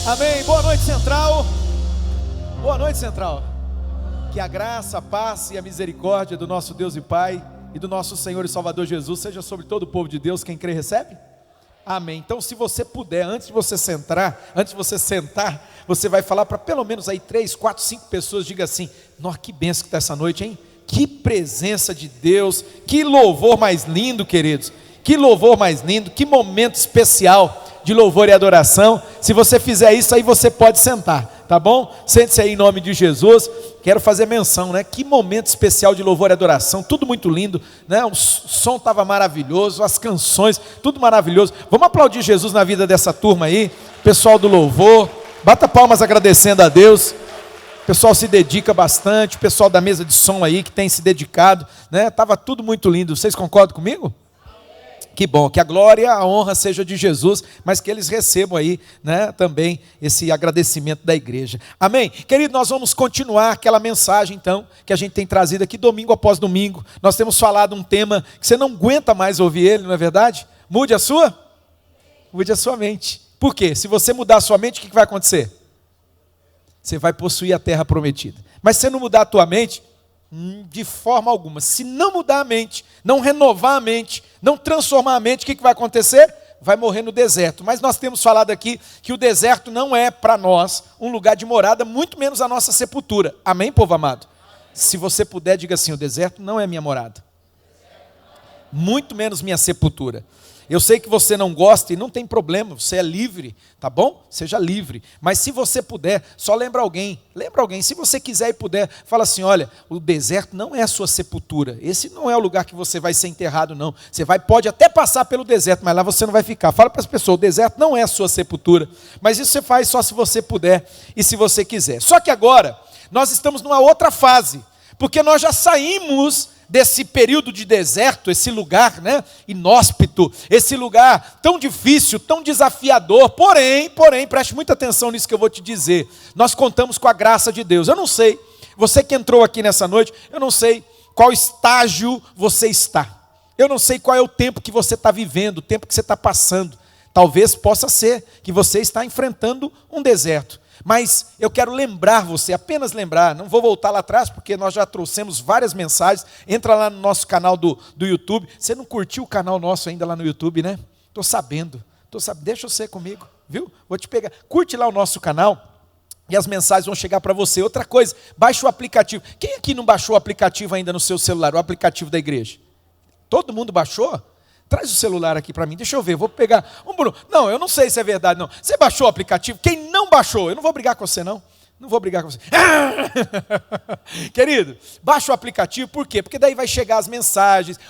Amém. Boa noite, Central. Boa noite, Central. Que a graça, a paz e a misericórdia do nosso Deus e Pai e do nosso Senhor e Salvador Jesus seja sobre todo o povo de Deus. Quem crê recebe? Amém. Então, se você puder, antes de você sentar, você vai falar para pelo menos aí 3, 4, 5 pessoas. Diga assim: nossa, que bênção que está essa noite, hein? Que presença de Deus, que louvor mais lindo, queridos. Que louvor mais lindo, que momento especial de louvor e adoração. Se você fizer isso aí, você pode sentar, tá bom? Sente-se aí em nome de Jesus. Quero fazer menção, né? Que momento especial de louvor e adoração, tudo muito lindo, né? O som estava maravilhoso, as canções, tudo maravilhoso. Vamos aplaudir Jesus na vida dessa turma aí, pessoal do louvor. Bata palmas agradecendo a Deus. O pessoal se dedica bastante, o pessoal da mesa de som aí que tem se dedicado, né? Tava tudo muito lindo. Vocês concordam comigo? Que bom, que a glória, a honra seja de Jesus, mas que eles recebam aí, né, também esse agradecimento da igreja. Amém? Querido, nós vamos continuar aquela mensagem então, que a gente tem trazido aqui domingo após domingo. Nós temos falado um tema que você não aguenta mais ouvir ele, não é verdade? Mude a sua mente. Por quê? Se você mudar a sua mente, o que vai acontecer? Você vai possuir a terra prometida. Mas se você não mudar a tua mente, de forma alguma, se não mudar a mente, não renovar a mente, não transformar a mente, o que vai acontecer? Vai morrer no deserto. Mas nós temos falado aqui que o deserto não é para nós um lugar de morada, muito menos a nossa sepultura. Amém, povo amado? Se você puder, diga assim: o deserto não é minha morada, muito menos minha sepultura. Eu sei que você não gosta e não tem problema, você é livre, tá bom? Seja livre. Mas se você puder, só lembra alguém, se você quiser e puder, fala assim: olha, o deserto não é a sua sepultura, esse não é o lugar que você vai ser enterrado não. Você pode até passar pelo deserto, mas lá você não vai ficar. Fala para as pessoas: o deserto não é a sua sepultura, mas isso você faz só se você puder e se você quiser. Só que agora, nós estamos numa outra fase, porque nós já saímos desse período de deserto, esse lugar, né, inóspito, esse lugar tão difícil, tão desafiador. Porém, preste muita atenção nisso que eu vou te dizer. Nós contamos com a graça de Deus. Eu não sei, você que entrou aqui nessa noite, eu não sei qual estágio você está. Eu não sei qual é o tempo que você está vivendo, o tempo que você está passando. Talvez possa ser que você está enfrentando um deserto. Mas eu quero lembrar você, apenas lembrar, não vou voltar lá atrás, porque nós já trouxemos várias mensagens. Entra lá no nosso canal do YouTube. Você não curtiu o canal nosso ainda lá no YouTube, né? Estou sabendo, deixa você comigo, viu? Vou te pegar, curte lá o nosso canal e as mensagens vão chegar para você. Outra coisa, baixa o aplicativo. Quem aqui não baixou o aplicativo ainda no seu celular, o aplicativo da igreja? Todo mundo baixou? Traz o celular aqui para mim, deixa eu ver, vou pegar. Bruno, não, eu não sei se é verdade não. Você baixou o aplicativo? Quem não baixou? Eu não vou brigar com você não. Não vou brigar com você. Querido, baixa o aplicativo, por quê? Porque daí vai chegar as mensagens.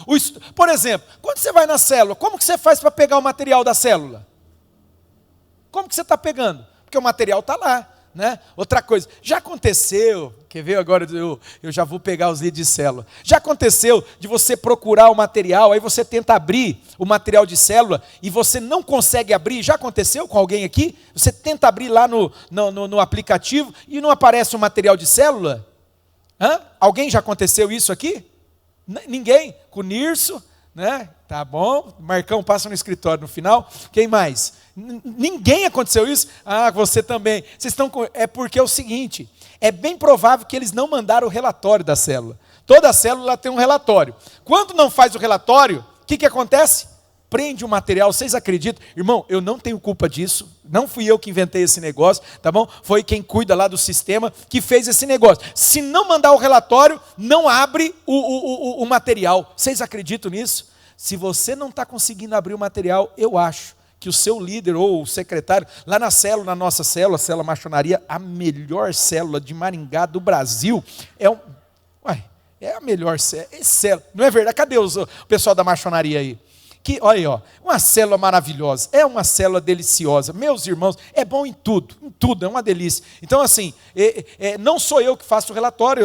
Por exemplo, quando você vai na célula, como que você faz para pegar o material da célula? Como que você está pegando? Porque o material está lá, né? Outra coisa, já aconteceu, quer ver agora, eu já vou pegar os líderes de célula. Já aconteceu de você procurar o material, aí você tenta abrir o material de célula e você não consegue abrir? Já aconteceu com alguém aqui? Você tenta abrir lá no aplicativo e não aparece o material de célula? Alguém já aconteceu isso aqui? Ninguém? Com o Nirso, né? Tá bom, Marcão passa no escritório no final. Quem mais? Ninguém aconteceu isso? Você também. Vocês estão é porque é o seguinte, é bem provável que eles não mandaram o relatório da célula. Toda célula tem um relatório. Quando não faz o relatório, o que acontece? Prende o material. Vocês acreditam? Irmão, eu não tenho culpa disso. Não fui eu que inventei esse negócio, tá bom? Foi quem cuida lá do sistema que fez esse negócio. Se não mandar o relatório, não abre o material. Vocês acreditam nisso? Se você não está conseguindo abrir o material, eu acho que o seu líder ou o secretário, lá na célula, na nossa célula, a célula Machonaria, a melhor célula de Maringá do Brasil, é a melhor célula, não é verdade? Cadê o pessoal da Machonaria aí? Olha aí, uma célula maravilhosa, é uma célula deliciosa, meus irmãos, é bom em tudo, é uma delícia. Então assim, não sou eu que faço o relatório,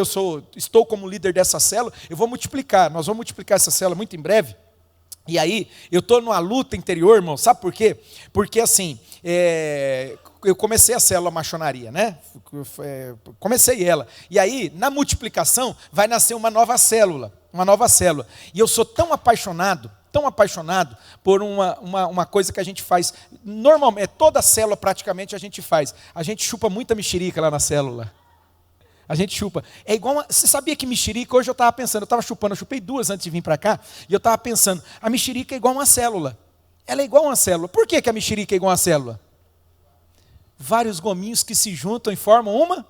estou como líder dessa célula, nós vamos multiplicar essa célula muito em breve. E aí, eu estou numa luta interior, irmão, sabe por quê? Porque assim, eu comecei a célula Machonaria, né? Comecei ela. E aí, na multiplicação, vai nascer uma nova célula. E eu sou tão apaixonado tão apaixonado por uma coisa que a gente faz, normalmente, toda célula praticamente a gente faz. A gente chupa muita mexerica lá na célula. A gente chupa. É igual você sabia que mexerica, hoje eu estava pensando, eu chupei 2 antes de vir para cá, e eu estava pensando, a mexerica é igual uma célula. Ela é igual uma célula. Por que a mexerica é igual uma célula? Vários gominhos que se juntam e formam uma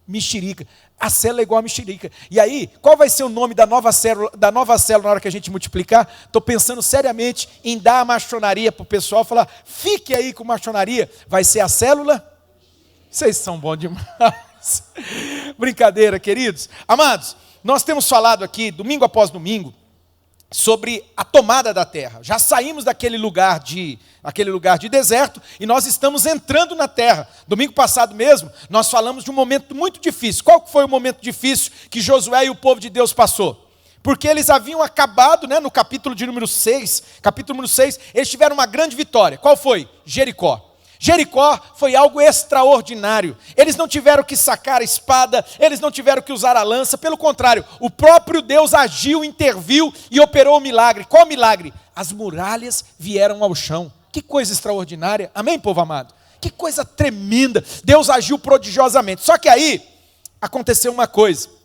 mexerica. A célula é igual a mexerica. E aí, qual vai ser o nome da nova célula na hora que a gente multiplicar? Estou pensando seriamente em dar a maçonaria para o pessoal, falar, fique aí com maçonaria. Vai ser a célula? Vocês são bons demais. Brincadeira, queridos. Amados, nós temos falado aqui, domingo após domingo, sobre a tomada da terra. Já saímos daquele lugar de deserto e nós estamos entrando na terra. Domingo passado mesmo, nós falamos de um momento muito difícil. Qual foi o momento difícil que Josué e o povo de Deus passou? Porque eles haviam acabado, no capítulo número 6, eles tiveram uma grande vitória. Qual foi? Jericó. Jericó foi algo extraordinário. Eles não tiveram que sacar a espada, eles não tiveram que usar a lança, pelo contrário, o próprio Deus agiu, interviu e operou o milagre. Qual milagre? As muralhas vieram ao chão. Que coisa extraordinária, amém, povo amado? Que coisa tremenda, Deus agiu prodigiosamente. Só que aí, aconteceu uma coisa.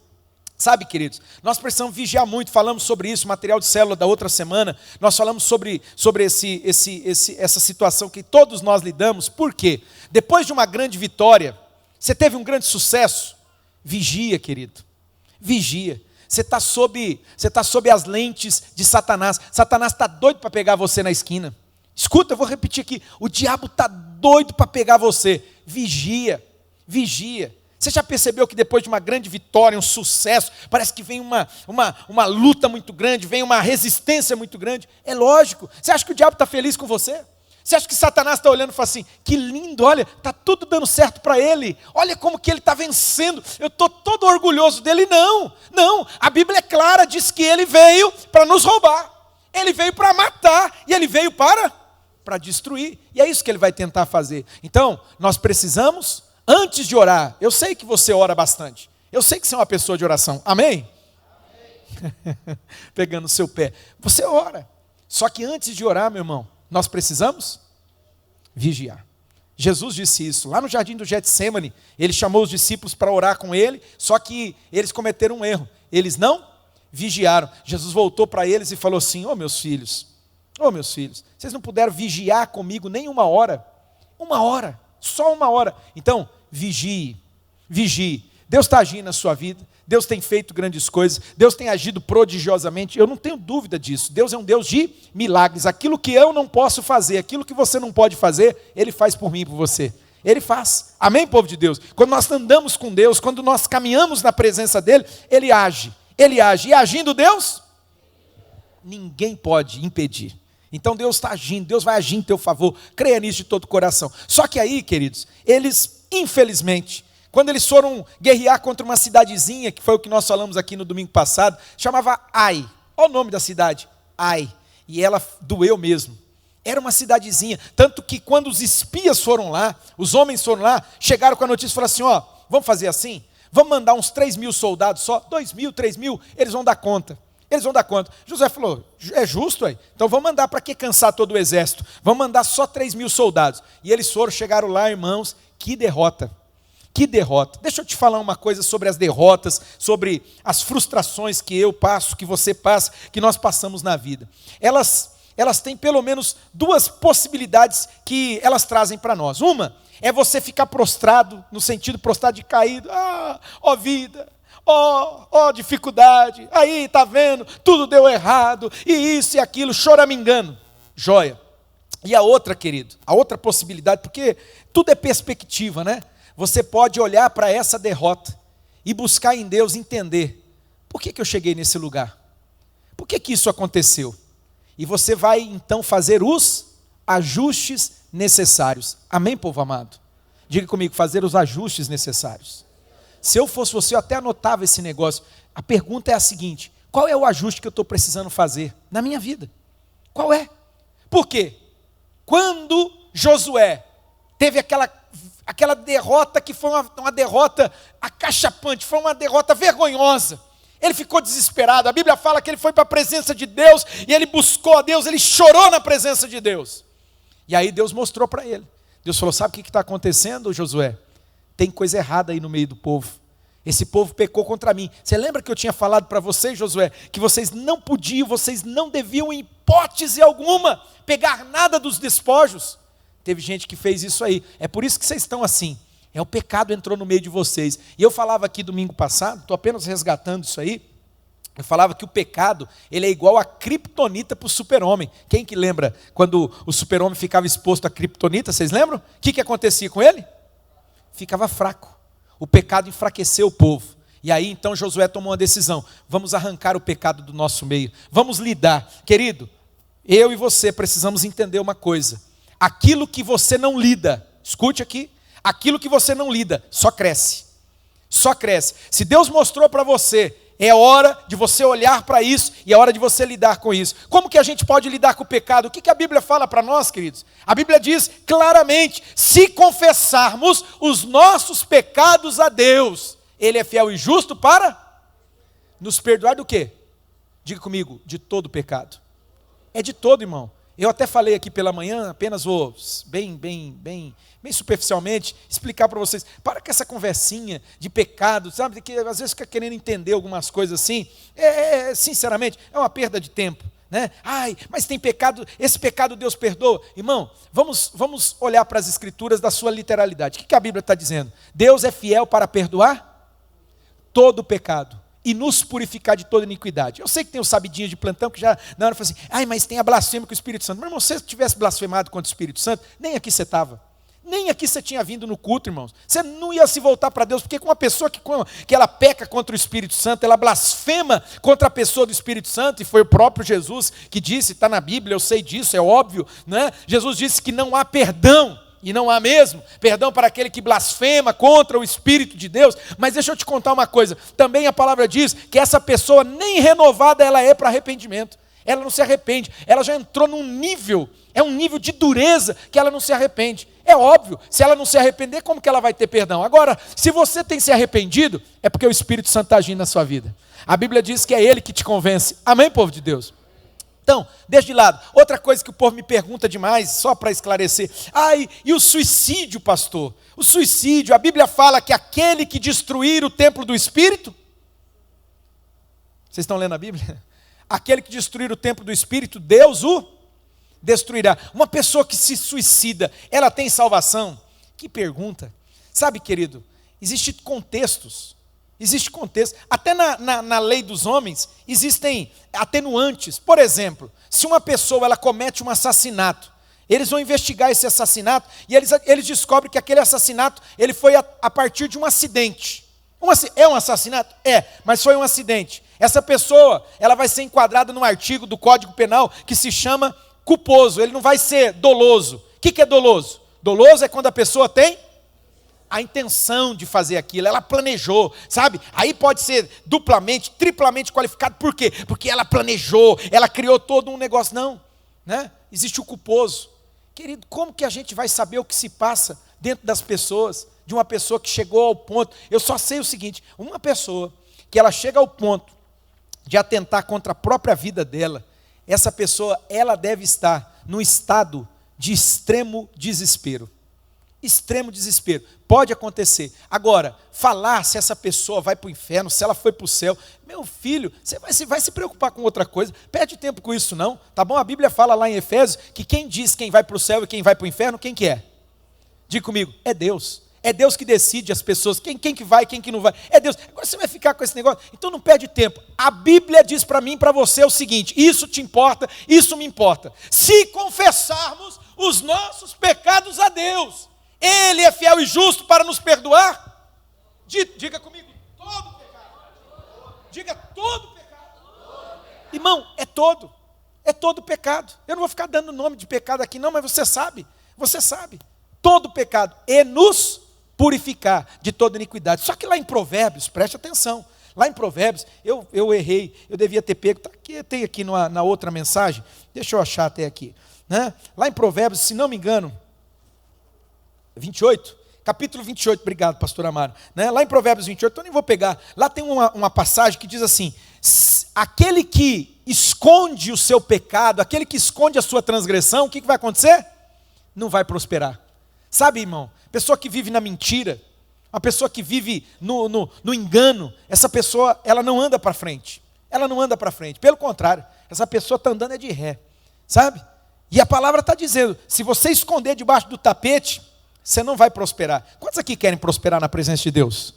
Sabe, queridos, nós precisamos vigiar muito, falamos sobre isso, material de célula da outra semana, nós falamos sobre essa situação que todos nós lidamos. Por quê? Depois de uma grande vitória, você teve um grande sucesso, vigia, querido, vigia. Você está sob as lentes de Satanás. Satanás está doido para pegar você na esquina. Escuta, eu vou repetir aqui, o diabo está doido para pegar você. Vigia, vigia. Você já percebeu que depois de uma grande vitória, um sucesso, parece que vem uma luta muito grande, vem uma resistência muito grande? É lógico. Você acha que o diabo está feliz com você? Você acha que Satanás está olhando e fala assim, que lindo, olha, está tudo dando certo para ele. Olha como que ele está vencendo. Eu estou todo orgulhoso dele. Não, a Bíblia é clara, diz que ele veio para nos roubar. Ele veio para matar e ele veio para destruir. E é isso que ele vai tentar fazer. Então, nós precisamos... Antes de orar, eu sei que você ora bastante. Eu sei que você é uma pessoa de oração. Amém? Amém. Pegando o seu pé. Você ora. Só que antes de orar, meu irmão, nós precisamos vigiar. Jesus disse isso. Lá no jardim do Getsêmani, ele chamou os discípulos para orar com ele, só que eles cometeram um erro. Eles não vigiaram. Jesus voltou para eles e falou assim, meus filhos, vocês não puderam vigiar comigo nem uma hora. Uma hora. Só uma hora. Então, vigie. Deus está agindo na sua vida, Deus tem feito grandes coisas, Deus tem agido prodigiosamente, eu não tenho dúvida disso. Deus é um Deus de milagres. Aquilo que eu não posso fazer, aquilo que você não pode fazer, Ele faz por mim e por você. Ele faz. Amém, povo de Deus? Quando nós andamos com Deus, quando nós caminhamos na presença dEle, Ele age. E agindo Deus, ninguém pode impedir. Então Deus está agindo, Deus vai agir em teu favor, creia nisso de todo o coração. Só que aí, queridos, eles, infelizmente, quando eles foram guerrear contra uma cidadezinha, que foi o que nós falamos aqui no domingo passado, chamava Ai, olha o nome da cidade, Ai, e ela doeu mesmo. Era uma cidadezinha, tanto que quando os espias foram lá, os homens foram lá, chegaram com a notícia e falaram assim, vamos fazer assim, vamos mandar uns 3.000 soldados só, 2.000, 3.000, eles vão dar conta. José falou, é justo aí, então vamos mandar, para que cansar todo o exército? Vamos mandar só 3.000 soldados. E eles chegaram lá, irmãos, que derrota. Deixa eu te falar uma coisa sobre as derrotas, sobre as frustrações que eu passo, que você passa, que nós passamos na vida. Elas têm pelo menos 2 possibilidades que elas trazem para nós. Uma é você ficar prostrado, no sentido prostrado de caído, vida, dificuldade, aí tá vendo, tudo deu errado, e isso e aquilo, choramingando, joia. E a outra, querido, a outra possibilidade, porque tudo é perspectiva, né? Você pode olhar para essa derrota e buscar em Deus entender, por que eu cheguei nesse lugar? Por que isso aconteceu? E você vai então fazer os ajustes necessários. Amém, povo amado? Diga comigo, fazer os ajustes necessários. Se eu fosse você, eu até anotava esse negócio. A pergunta é a seguinte, qual é o ajuste que eu estou precisando fazer na minha vida? Qual é? Por quê? Quando Josué teve aquela derrota que foi uma derrota acachapante, foi uma derrota vergonhosa, Ele ficou desesperado. A Bíblia fala que ele foi para a presença de Deus e ele buscou a Deus, ele chorou na presença de Deus. E aí Deus mostrou para ele. Deus falou: sabe o que está acontecendo, Josué? Tem coisa errada aí no meio do povo. Esse povo pecou contra mim. Você lembra que eu tinha falado para vocês, Josué, que vocês não podiam, vocês não deviam, em hipótese alguma, pegar nada dos despojos? Teve gente que fez isso aí. É por isso que vocês estão assim. O pecado entrou no meio de vocês. E eu falava aqui domingo passado, estou apenas resgatando isso aí. Eu falava que o pecado, ele é igual a criptonita para o super-homem. Quem que lembra quando o super-homem ficava exposto à criptonita? Vocês lembram? O que acontecia com ele? Ficava fraco. O pecado enfraqueceu o povo. E aí então Josué tomou uma decisão: vamos arrancar o pecado do nosso meio, vamos lidar. Querido, eu e você precisamos entender uma coisa: aquilo que você não lida, escute aqui, aquilo que você não lida, só cresce. Só cresce. Se Deus mostrou para você, é hora de você olhar para isso e é hora de você lidar com isso. Como que a gente pode lidar com o pecado? O que a Bíblia fala para nós, queridos? A Bíblia diz claramente: se confessarmos os nossos pecados a Deus, Ele é fiel e justo para nos perdoar do quê? Diga comigo: de todo pecado. É de todo, irmão. Eu até falei aqui pela manhã, apenas vou bem superficialmente explicar para vocês. Para com essa conversinha de pecado, sabe? Que às vezes fica querendo entender algumas coisas assim. Sinceramente, é uma perda de tempo, né? Ai, mas tem pecado, esse pecado Deus perdoa. Irmão, vamos olhar para as escrituras da sua literalidade. O que a Bíblia está dizendo? Deus é fiel para perdoar todo pecado e nos purificar de toda iniquidade. Eu sei que tem os sabidinhos de plantão que já na hora falam assim: ai, mas tem a blasfêmia com o Espírito Santo. Meu irmão, se você tivesse blasfemado contra o Espírito Santo, nem aqui você estava. Nem aqui você tinha vindo no culto, irmãos. Você não ia se voltar para Deus, porque com uma pessoa que ela peca contra o Espírito Santo, ela blasfema contra a pessoa do Espírito Santo, e foi o próprio Jesus que disse, está na Bíblia, eu sei disso, é óbvio, né? Jesus disse que não há perdão, e não há mesmo perdão para aquele que blasfema contra o Espírito de Deus. Mas deixa eu te contar uma coisa, também a palavra diz que essa pessoa nem renovada ela é para arrependimento. Ela não se arrepende, ela já entrou num nível, é um nível de dureza que ela não se arrepende. É óbvio, se ela não se arrepender, como que ela vai ter perdão? Agora, se você tem se arrependido, é porque o Espírito Santo está agindo na sua vida. A Bíblia diz que é Ele que te convence. Amém, povo de Deus? Então, deixa de lado. Outra coisa que o povo me pergunta demais, só para esclarecer: ai, e o suicídio, pastor? O suicídio, a Bíblia fala que aquele que destruir o templo do Espírito, vocês estão lendo a Bíblia? Aquele que destruir o templo do Espírito, Deus o destruirá. Uma pessoa que se suicida, ela tem salvação? Que pergunta. Sabe, querido, existem contextos. Existe contexto. Até na lei dos homens existem atenuantes. Por exemplo, se uma pessoa ela comete um assassinato, eles vão investigar esse assassinato e eles descobrem que aquele assassinato ele foi a partir de um acidente. É um assassinato? É, mas foi um acidente. Essa pessoa ela vai ser enquadrada num artigo do Código Penal que se chama culposo. Ele não vai ser doloso. O que é doloso? Doloso é quando a pessoa tem a intenção de fazer aquilo, ela planejou, sabe? Aí pode ser duplamente, triplamente qualificado. Por quê? Porque ela planejou, ela criou todo um negócio. Não, né? Existe o culposo. Querido, como que a gente vai saber o que se passa dentro das pessoas, de uma pessoa que chegou ao ponto? Eu só sei o seguinte: uma pessoa que ela chega ao ponto de atentar contra a própria vida dela, essa pessoa, ela deve estar num estado de extremo desespero. Extremo desespero. Pode acontecer. Agora, falar se essa pessoa vai para o inferno, se ela foi para o céu, meu filho, você vai se preocupar com outra coisa. Perde tempo com isso não, tá bom? A Bíblia fala lá em Efésios que quem diz quem vai para o céu e quem vai para o inferno, quem que é? Diga comigo, é Deus. É Deus que decide as pessoas, quem que vai, quem que não vai. É Deus. Agora você vai ficar com esse negócio, então não perde tempo. A Bíblia diz para mim e para você o seguinte: isso te importa, isso me importa. Se confessarmos os nossos pecados a Deus, Ele é fiel e justo para nos perdoar. Diga comigo, todo pecado. Diga todo pecado. Irmão, é todo pecado. Eu não vou ficar dando nome de pecado aqui não, mas você sabe. Todo pecado. E nos purificar de toda iniquidade. Só que lá em Provérbios, preste atenção. Lá em Provérbios, eu errei, eu devia ter pego. Tem aqui na outra mensagem, deixa eu achar até aqui. Né? Lá em Provérbios, se não me engano, 28, capítulo 28, obrigado, pastor Amaro, né? Lá em Provérbios 28, então nem vou pegar, lá tem uma passagem que diz assim, aquele que esconde o seu pecado, aquele que esconde a sua transgressão, o que vai acontecer? Não vai prosperar. Sabe, irmão, pessoa que vive na mentira, uma pessoa que vive no engano, essa pessoa, ela não anda para frente, pelo contrário, essa pessoa está andando é de ré, sabe? E a palavra está dizendo, se você esconder debaixo do tapete, você não vai prosperar. Quantos aqui querem prosperar na presença de Deus?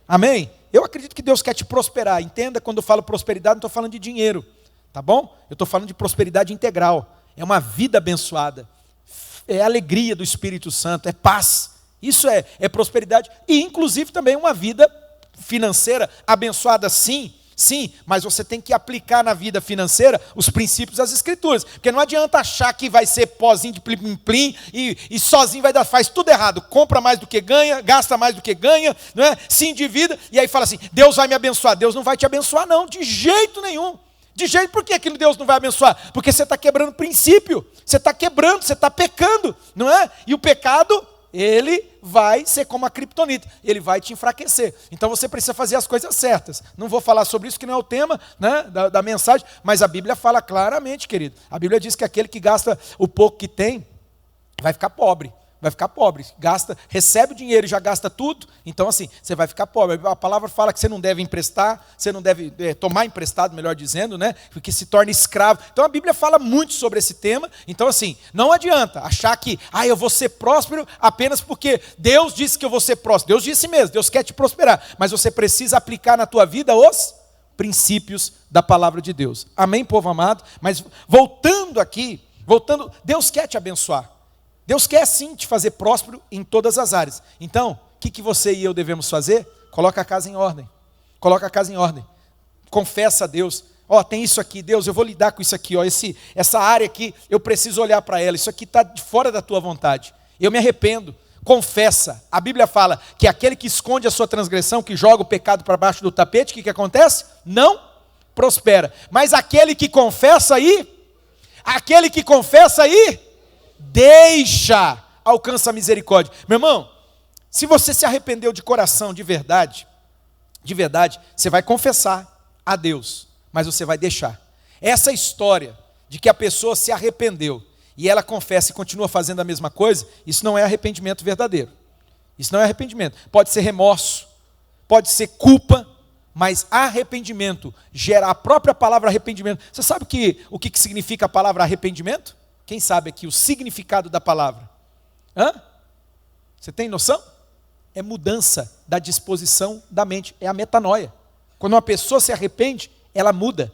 Amém? Eu acredito que Deus quer te prosperar. Entenda, quando eu falo prosperidade, não estou falando de dinheiro, tá bom? Eu estou falando de prosperidade integral. É uma vida abençoada. É alegria do Espírito Santo, é paz. Isso é prosperidade. E inclusive também uma vida financeira abençoada, sim. Sim, mas você tem que aplicar na vida financeira os princípios das Escrituras. Porque não adianta achar que vai ser pozinho de plim-plim e sozinho faz tudo errado. Compra mais do que ganha, gasta mais do que ganha, não é? Se endivida e aí fala assim, Deus vai me abençoar. Deus não vai te abençoar não, de jeito nenhum. De jeito, por que aquele Deus não vai abençoar? Porque você está quebrando princípio, você está quebrando, você está pecando, não é? E o pecado, ele vai ser como a criptonita, ele vai te enfraquecer. Então você precisa fazer as coisas certas. Não vou falar sobre isso, que não é o tema, né, da mensagem, mas a Bíblia fala claramente, querido. A Bíblia diz que aquele que gasta o pouco que tem, vai ficar pobre. Recebe o dinheiro e já gasta tudo, então assim, você vai ficar pobre. A palavra fala que você não deve emprestar, você não deve tomar emprestado, melhor dizendo, né? Porque se torna escravo. Então a Bíblia fala muito sobre esse tema, então assim, não adianta achar que, eu vou ser próspero apenas porque Deus disse que eu vou ser próspero. Deus disse mesmo, Deus quer te prosperar, mas você precisa aplicar na tua vida os princípios da palavra de Deus. Amém, povo amado? Mas voltando, Deus quer te abençoar. Deus quer sim te fazer próspero em todas as áreas. Então, o que você e eu devemos fazer? Coloca a casa em ordem. Confessa a Deus. Tem isso aqui, Deus, eu vou lidar com isso aqui. Essa área aqui, eu preciso olhar para ela. Isso aqui está fora da tua vontade. Eu me arrependo. Confessa. A Bíblia fala que aquele que esconde a sua transgressão, que joga o pecado para baixo do tapete, o que acontece? Não prospera. Mas aquele que confessa aí, alcança a misericórdia. Meu irmão, se você se arrependeu de coração, de verdade, você vai confessar a Deus, mas você vai deixar. Essa história de que a pessoa se arrependeu e ela confessa e continua fazendo a mesma coisa, isso não é arrependimento verdadeiro. Isso não é arrependimento. Pode ser remorso, pode ser culpa, mas arrependimento gera a própria palavra arrependimento. Você sabe o que significa a palavra arrependimento? Quem sabe aqui o significado da palavra? Você tem noção? É mudança da disposição da mente, é a metanoia. Quando uma pessoa se arrepende, ela muda.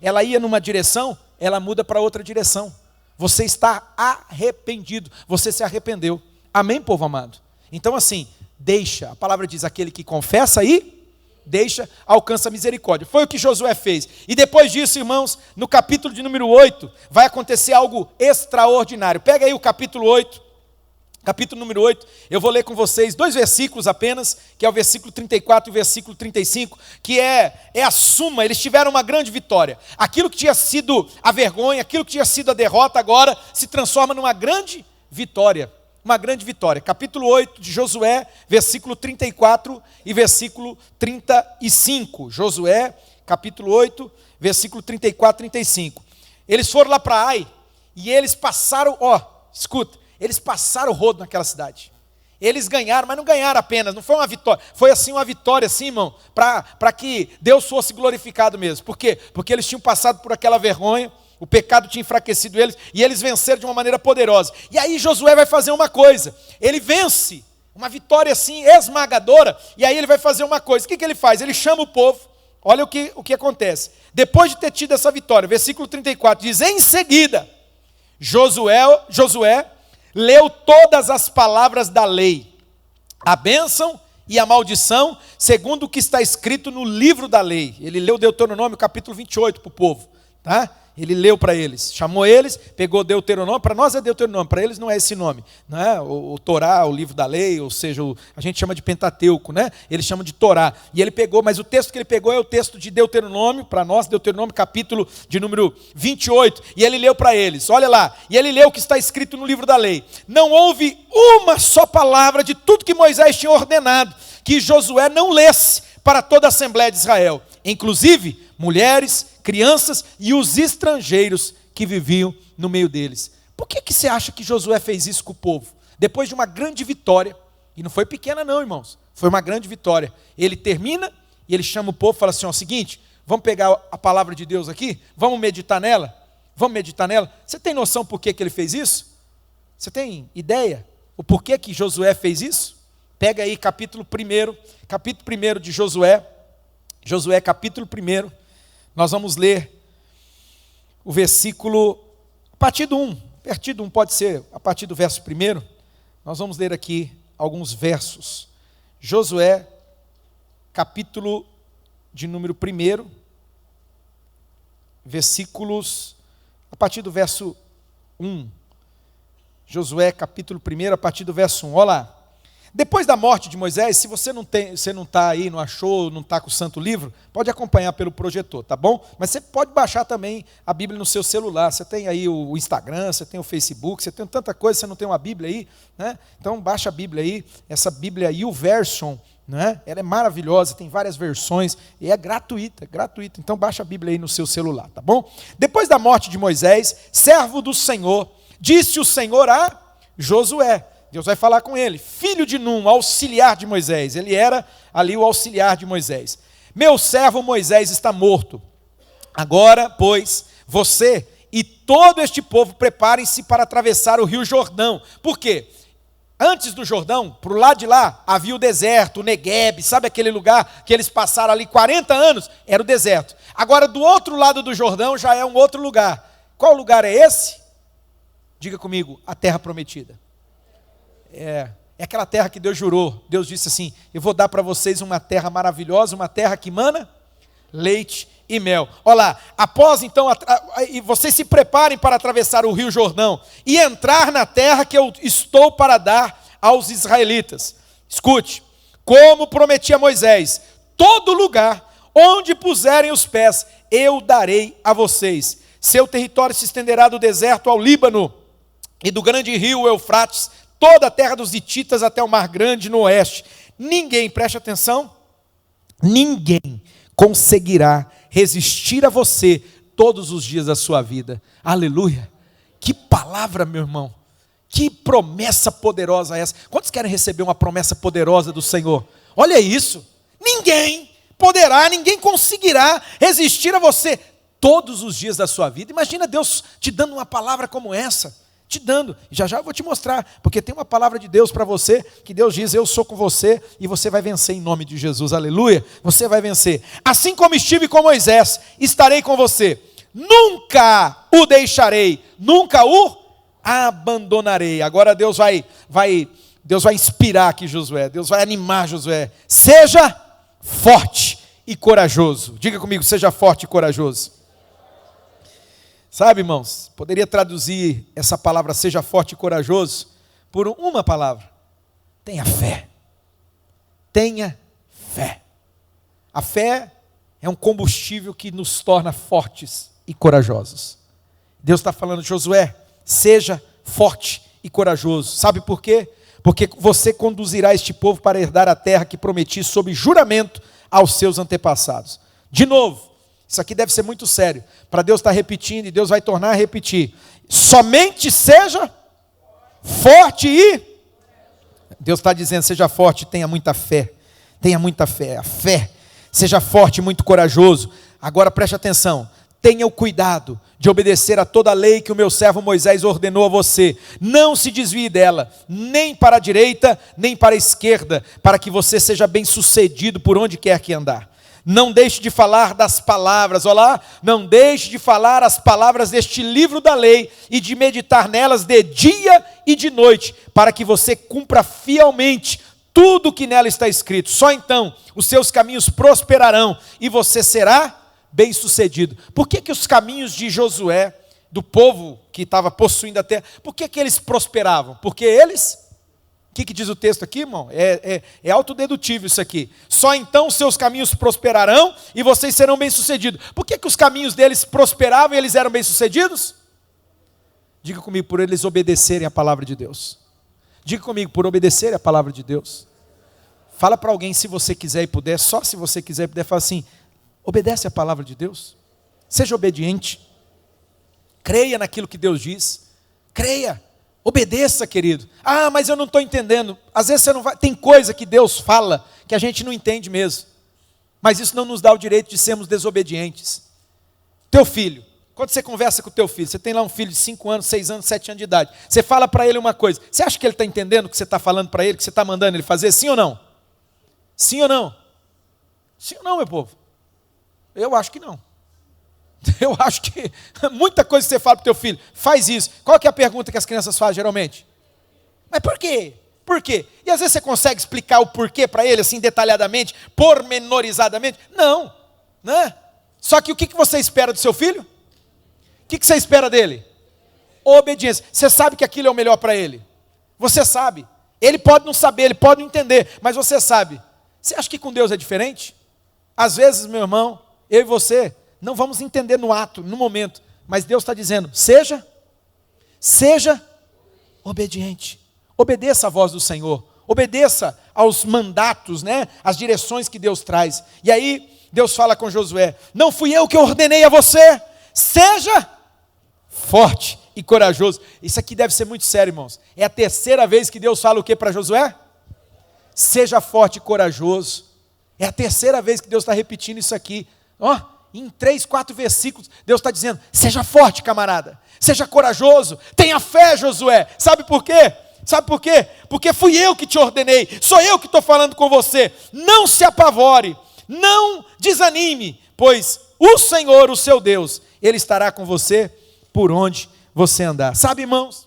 Ela ia numa direção, ela muda para outra direção. Você está arrependido, você se arrependeu. Amém, povo amado? Então assim, a palavra diz, aquele que confessa alcança a misericórdia. Foi o que Josué fez. E depois disso, irmãos, no capítulo de número 8, vai acontecer algo extraordinário. Pega aí o capítulo 8, capítulo número 8, eu vou ler com vocês 2 versículos apenas, que é o versículo 34 e o versículo 35, que é a suma. Eles tiveram uma grande vitória. Aquilo que tinha sido a vergonha, aquilo que tinha sido a derrota, agora se transforma numa grande vitória. Capítulo 8 de Josué, versículo 34 e versículo 35. Josué, capítulo 8, versículo 34 e 35. Eles foram lá para Ai, e eles passaram, eles passaram o rodo naquela cidade. Eles ganharam, mas não ganharam apenas, não foi uma vitória. Foi assim uma vitória, assim, irmão, para que Deus fosse glorificado mesmo. Por quê? Porque eles tinham passado por aquela vergonha, o pecado tinha enfraquecido eles, e eles venceram de uma maneira poderosa. E aí Josué vai fazer uma coisa, ele vence, uma vitória assim, esmagadora, e aí ele vai fazer uma coisa. O que ele faz? Ele chama o povo, olha o que acontece. Depois de ter tido essa vitória, versículo 34, diz, em seguida, Josué leu todas as palavras da lei, a bênção e a maldição, segundo o que está escrito no livro da lei. Ele leu Deuteronômio capítulo 28 para o povo. Tá? Ele leu para eles, chamou eles, pegou Deuteronômio. Para nós é Deuteronômio, para eles não é esse nome, não é? O Torá, o livro da lei, ou seja, a gente chama de Pentateuco, né? Eles chamam de Torá. E ele pegou, mas o texto que ele pegou é o texto de Deuteronômio, para nós, Deuteronômio capítulo de número 28, e ele leu para eles, olha lá, e ele leu o que está escrito no livro da lei. Não houve uma só palavra de tudo que Moisés tinha ordenado, que Josué não lesse para toda a Assembleia de Israel, inclusive mulheres, crianças e os estrangeiros que viviam no meio deles. Por que você acha que Josué fez isso com o povo? Depois de uma grande vitória, e não foi pequena não, irmãos, foi uma grande vitória. Ele termina e ele chama o povo e fala assim, ó, seguinte, vamos pegar a palavra de Deus aqui, vamos meditar nela? Vamos meditar nela? Você tem noção por que ele fez isso? Você tem ideia o porquê que Josué fez isso? Pega aí capítulo 1 de Josué, capítulo 1, nós vamos ler o versículo, a partir do 1, pode ser a partir do verso 1, nós vamos ler aqui alguns versos. Josué, capítulo de número 1, versículos, a partir do verso 1. Josué, capítulo 1, a partir do verso 1, olha lá. Depois da morte de Moisés, se você não está aí, não achou, não está com o Santo Livro, pode acompanhar pelo projetor, tá bom? Mas você pode baixar também a Bíblia no seu celular. Você tem aí o Instagram, você tem o Facebook, você tem tanta coisa, você não tem uma Bíblia aí, né? Então baixa a Bíblia aí, essa Bíblia aí, o Version, né? Ela é maravilhosa, tem várias versões e é gratuita. Então baixa a Bíblia aí no seu celular, tá bom? Depois da morte de Moisés, servo do Senhor, disse o Senhor a Josué. Deus vai falar com ele, filho de Num, auxiliar de Moisés. Ele era ali o auxiliar de Moisés. Meu servo Moisés está morto. Agora, pois, você e todo este povo preparem-se para atravessar o rio Jordão. Por quê? Antes do Jordão, para o lado de lá, havia o deserto, o Negueb, sabe aquele lugar que eles passaram ali 40 anos? Era o deserto. Agora, do outro lado do Jordão, já é um outro lugar. Qual lugar é esse? Diga comigo, a terra prometida. É aquela terra que Deus jurou. Deus disse assim, eu vou dar para vocês uma terra maravilhosa, uma terra que mana leite e mel. Olha lá, após então, vocês se preparem para atravessar o rio Jordão e entrar na terra que eu estou para dar aos israelitas. Escute, como prometi a Moisés, todo lugar onde puserem os pés, eu darei a vocês. Seu território se estenderá do deserto ao Líbano e do grande rio Eufrates, toda a terra dos hititas até o mar grande no oeste. Ninguém, preste atenção, ninguém conseguirá resistir a você todos os dias da sua vida. Aleluia. Que palavra, meu irmão. Que promessa poderosa é essa. Quantos querem receber uma promessa poderosa do Senhor? Olha isso. Ninguém poderá, ninguém conseguirá resistir a você todos os dias da sua vida. Imagina Deus te dando uma palavra como essa. Te dando, já eu vou te mostrar, porque tem uma palavra de Deus para você, que Deus diz, eu sou com você, e você vai vencer em nome de Jesus, aleluia, você vai vencer, assim como estive com Moisés, estarei com você, nunca o deixarei, nunca o abandonarei. Agora Deus vai inspirar aqui Josué, Deus vai animar Josué, seja forte e corajoso, diga comigo, seja forte e corajoso. Sabe, irmãos, poderia traduzir essa palavra seja forte e corajoso por uma palavra. Tenha fé. Tenha fé. A fé é um combustível que nos torna fortes e corajosos. Deus está falando, Josué, seja forte e corajoso. Sabe por quê? Porque você conduzirá este povo para herdar a terra que prometi sob juramento aos seus antepassados. De novo, isso aqui deve ser muito sério, para Deus estar repetindo e Deus vai tornar a repetir. Somente seja forte e... Deus está dizendo, seja forte e tenha muita fé. Tenha muita fé, a fé. Seja forte e muito corajoso. Agora preste atenção, tenha o cuidado de obedecer a toda a lei que o meu servo Moisés ordenou a você. Não se desvie dela, nem para a direita, nem para a esquerda, para que você seja bem sucedido por onde quer que andar. Não deixe de falar das palavras, olha lá, não deixe de falar as palavras deste livro da lei e de meditar nelas de dia e de noite, para que você cumpra fielmente tudo o que nela está escrito. Só então os seus caminhos prosperarão e você será bem-sucedido. Por que que os caminhos de Josué, do povo que estava possuindo a terra, por que que eles prosperavam? Porque eles... O que diz o texto aqui, irmão? É autodedutível isso aqui. Só então seus caminhos prosperarão e vocês serão bem-sucedidos. Por que que os caminhos deles prosperavam e eles eram bem-sucedidos? Diga comigo, por eles obedecerem a palavra de Deus. Diga comigo, por obedecerem a palavra de Deus. Fala para alguém, se você quiser e puder, só se você quiser e puder, fala assim, obedece a palavra de Deus. Seja obediente. Creia naquilo que Deus diz. Creia. Obedeça, querido. Ah, mas eu não estou entendendo. Às vezes você não vai... Tem coisa que Deus fala que a gente não entende mesmo. Mas isso não nos dá o direito de sermos desobedientes. Teu filho. Quando você conversa com o teu filho, você tem lá um filho de 5 anos, 6 anos, 7 anos de idade. Você fala para ele uma coisa. Você acha que ele está entendendo o que você está falando para ele, que você está mandando ele fazer? Sim ou não? Sim ou não? Sim ou não, meu povo? Eu acho que não. Eu acho que muita coisa que você fala para o teu filho, faz isso. Qual que é a pergunta que as crianças fazem geralmente? Mas por quê? Por quê? E às vezes você consegue explicar o porquê para ele, assim, detalhadamente, pormenorizadamente? Não, né? Só que o que você espera do seu filho? O que você espera dele? Obediência. Você sabe que aquilo é o melhor para ele. Você sabe. Ele pode não saber, ele pode não entender, mas você sabe. Você acha que com Deus é diferente? Às vezes, meu irmão, eu e você... não vamos entender no ato, no momento. Mas Deus está dizendo, seja obediente. Obedeça a voz do Senhor. Obedeça aos mandatos, né? As direções que Deus traz. E aí, Deus fala com Josué, não fui eu que ordenei a você. Seja forte e corajoso. Isso aqui deve ser muito sério, irmãos. É a terceira vez que Deus fala o que para Josué? Seja forte e corajoso. É a terceira vez que Deus está repetindo isso aqui. Ó. Em 3, 4 versículos, Deus está dizendo, seja forte, camarada, seja corajoso, tenha fé, Josué. Sabe por quê? Sabe por quê? Porque fui eu que te ordenei, sou eu que estou falando com você. Não se apavore, não desanime, pois o Senhor, o seu Deus, Ele estará com você por onde você andar. Sabe, irmãos,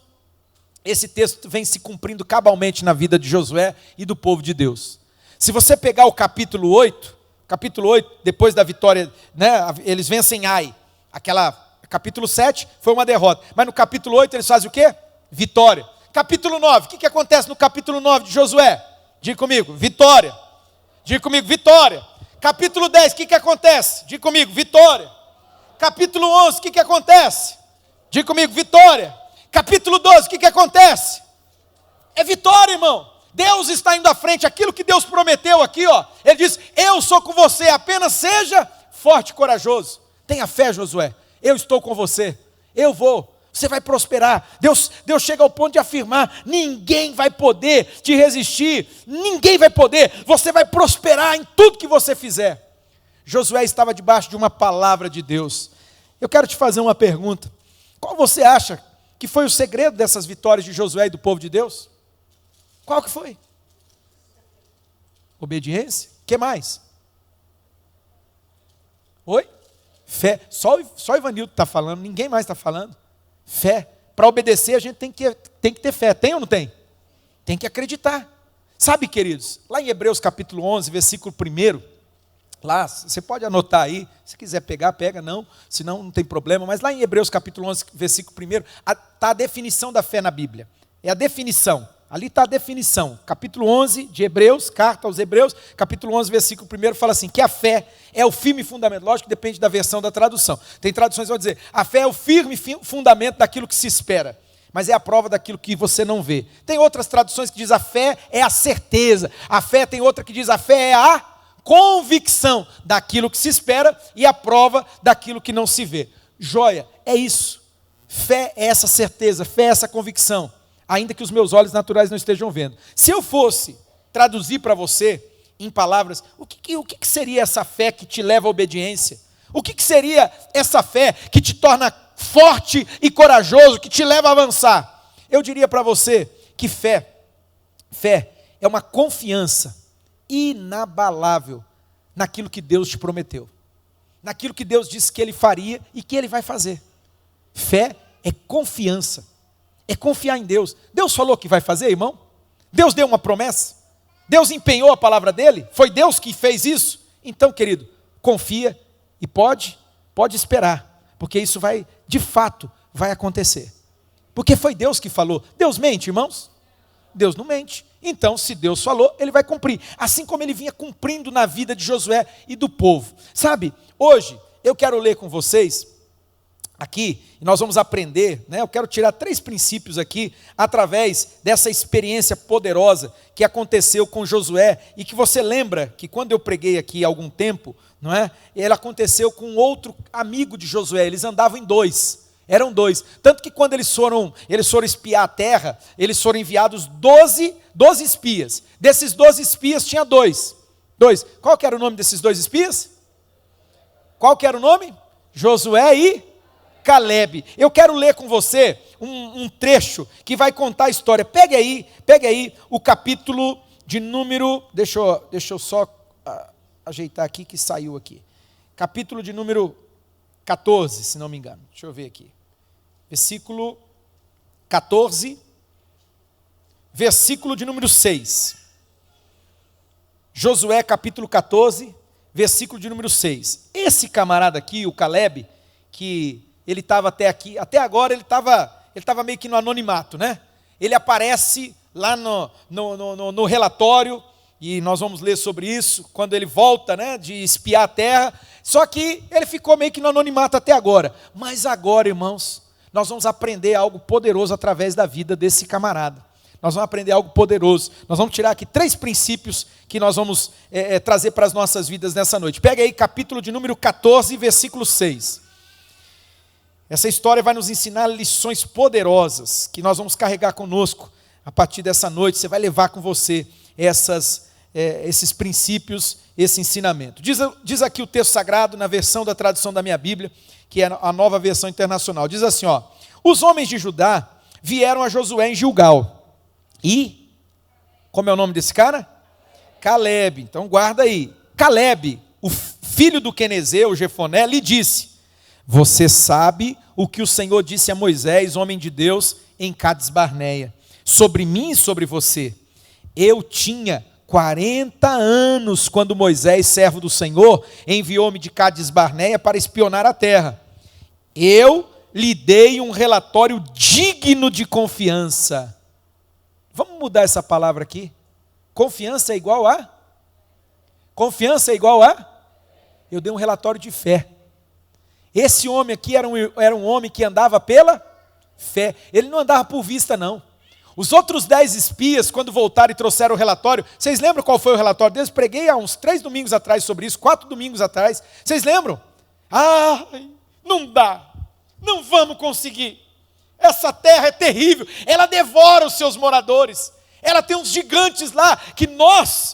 esse texto vem se cumprindo cabalmente na vida de Josué e do povo de Deus. Se você pegar o capítulo 8, depois da vitória, né, eles vencem Ai. Capítulo 7 foi uma derrota. Mas no capítulo 8 eles fazem o quê? Vitória. Capítulo 9, o que acontece no capítulo 9 de Josué? Diga comigo, vitória. Diga comigo, vitória. Capítulo 10, o que acontece? Diga comigo, vitória. Capítulo 11, o que acontece? Diga comigo, vitória. Capítulo 12, o que acontece? É vitória, irmão. Deus está indo à frente, aquilo que Deus prometeu aqui, ó. Ele diz, eu sou com você, apenas seja forte e corajoso. Tenha fé, Josué, eu estou com você, eu vou, você vai prosperar. Deus chega ao ponto de afirmar, ninguém vai poder te resistir, ninguém vai poder, você vai prosperar em tudo que você fizer. Josué estava debaixo de uma palavra de Deus. Eu quero te fazer uma pergunta, qual você acha que foi o segredo dessas vitórias de Josué e do povo de Deus? Qual que foi? Obediência? O que mais? Oi? Fé. Só o Ivanildo está falando, ninguém mais está falando. Fé. Para obedecer a gente tem que ter fé. Tem ou não tem? Tem que acreditar. Sabe, queridos, lá em Hebreus capítulo 11, versículo 1, lá, você pode anotar aí, se quiser pegar, pega, não, senão não tem problema, mas lá em Hebreus capítulo 11, versículo 1, está a definição da fé na Bíblia. É a definição. Ali está a definição, capítulo 11 de Hebreus, carta aos Hebreus, capítulo 11, versículo 1, fala assim, que a fé é o firme fundamento, lógico que depende da versão da tradução, tem traduções que vão dizer, a fé é o firme fundamento daquilo que se espera, mas é a prova daquilo que você não vê. Tem outras traduções que diz a fé é a certeza, a fé tem outra que diz a fé é a convicção daquilo que se espera e a prova daquilo que não se vê. Joia, é isso, fé é essa certeza, fé é essa convicção, ainda que os meus olhos naturais não estejam vendo. Se eu fosse traduzir para você, em palavras, o que seria essa fé que te leva à obediência? O que seria essa fé que te torna forte e corajoso, que te leva a avançar? Eu diria para você que fé é uma confiança inabalável naquilo que Deus te prometeu, naquilo que Deus disse que Ele faria e que Ele vai fazer. Fé é confiança. É confiar em Deus. Deus falou que vai fazer, irmão? Deus deu uma promessa? Deus empenhou a palavra dele? Foi Deus que fez isso? Então, querido, confia E pode esperar, porque isso vai, de fato, vai acontecer. Porque foi Deus que falou. Deus mente, irmãos? Deus não mente. Então, se Deus falou, Ele vai cumprir. Assim como Ele vinha cumprindo na vida de Josué e do povo. Sabe, hoje, eu quero ler com vocês, aqui, e nós vamos aprender, né? Eu quero tirar 3 princípios aqui, através dessa experiência poderosa que aconteceu com Josué, e que você lembra que quando eu preguei aqui há algum tempo, não é? Ele aconteceu com outro amigo de Josué, eles andavam em 2. Eram 2, tanto que quando eles foram espiar a terra, eles foram enviados 12 espias. Desses 12 espias tinha 2. Qual que era o nome desses 2 espias? Qual que era o nome? Josué e Caleb. Eu quero ler com você um trecho que vai contar a história. Pegue aí o capítulo de número, deixa eu só ajeitar aqui que saiu aqui. Capítulo de número 14, se não me engano. Deixa eu ver aqui. Versículo 14, versículo de número 6. Josué capítulo 14, versículo de número 6. Esse camarada aqui, o Caleb, que ele estava até agora ele estava meio que no anonimato, né? Ele aparece lá no relatório, e nós vamos ler sobre isso, quando ele volta, né, de espiar a terra. Só que ele ficou meio que no anonimato até agora. Mas agora, irmãos, nós vamos aprender algo poderoso através da vida desse camarada. Nós vamos aprender algo poderoso. Nós vamos tirar aqui 3 princípios que nós vamos trazer para as nossas vidas nessa noite. Pega aí capítulo de número 14, versículo 6. Essa história vai nos ensinar lições poderosas que nós vamos carregar conosco a partir dessa noite. Você vai levar com você esses princípios, esse ensinamento. Diz aqui o texto sagrado, na versão da tradução da minha Bíblia, que é a Nova Versão Internacional. Diz assim, ó: os homens de Judá vieram a Josué em Gilgal. E, como é o nome desse cara? Caleb. Então guarda aí. Caleb, o filho do quenezeu, Jefoné, lhe disse: você sabe o que o Senhor disse a Moisés, homem de Deus, em Cades Barneia, sobre mim e sobre você. Eu tinha 40 anos quando Moisés, servo do Senhor, enviou-me de Cades Barneia para espionar a terra. Eu lhe dei um relatório digno de confiança. Vamos mudar essa palavra aqui? Confiança é igual a? Confiança é igual a? Eu dei um relatório de fé. Esse homem aqui era um homem que andava pela fé. Ele não andava por vista, não. Os outros 10 espias, quando voltaram e trouxeram o relatório, vocês lembram qual foi o relatório deles? Preguei há uns 3 domingos atrás sobre isso, 4 domingos atrás. Vocês lembram? Não dá, não vamos conseguir. Essa terra é terrível, ela devora os seus moradores. Ela tem uns gigantes lá, que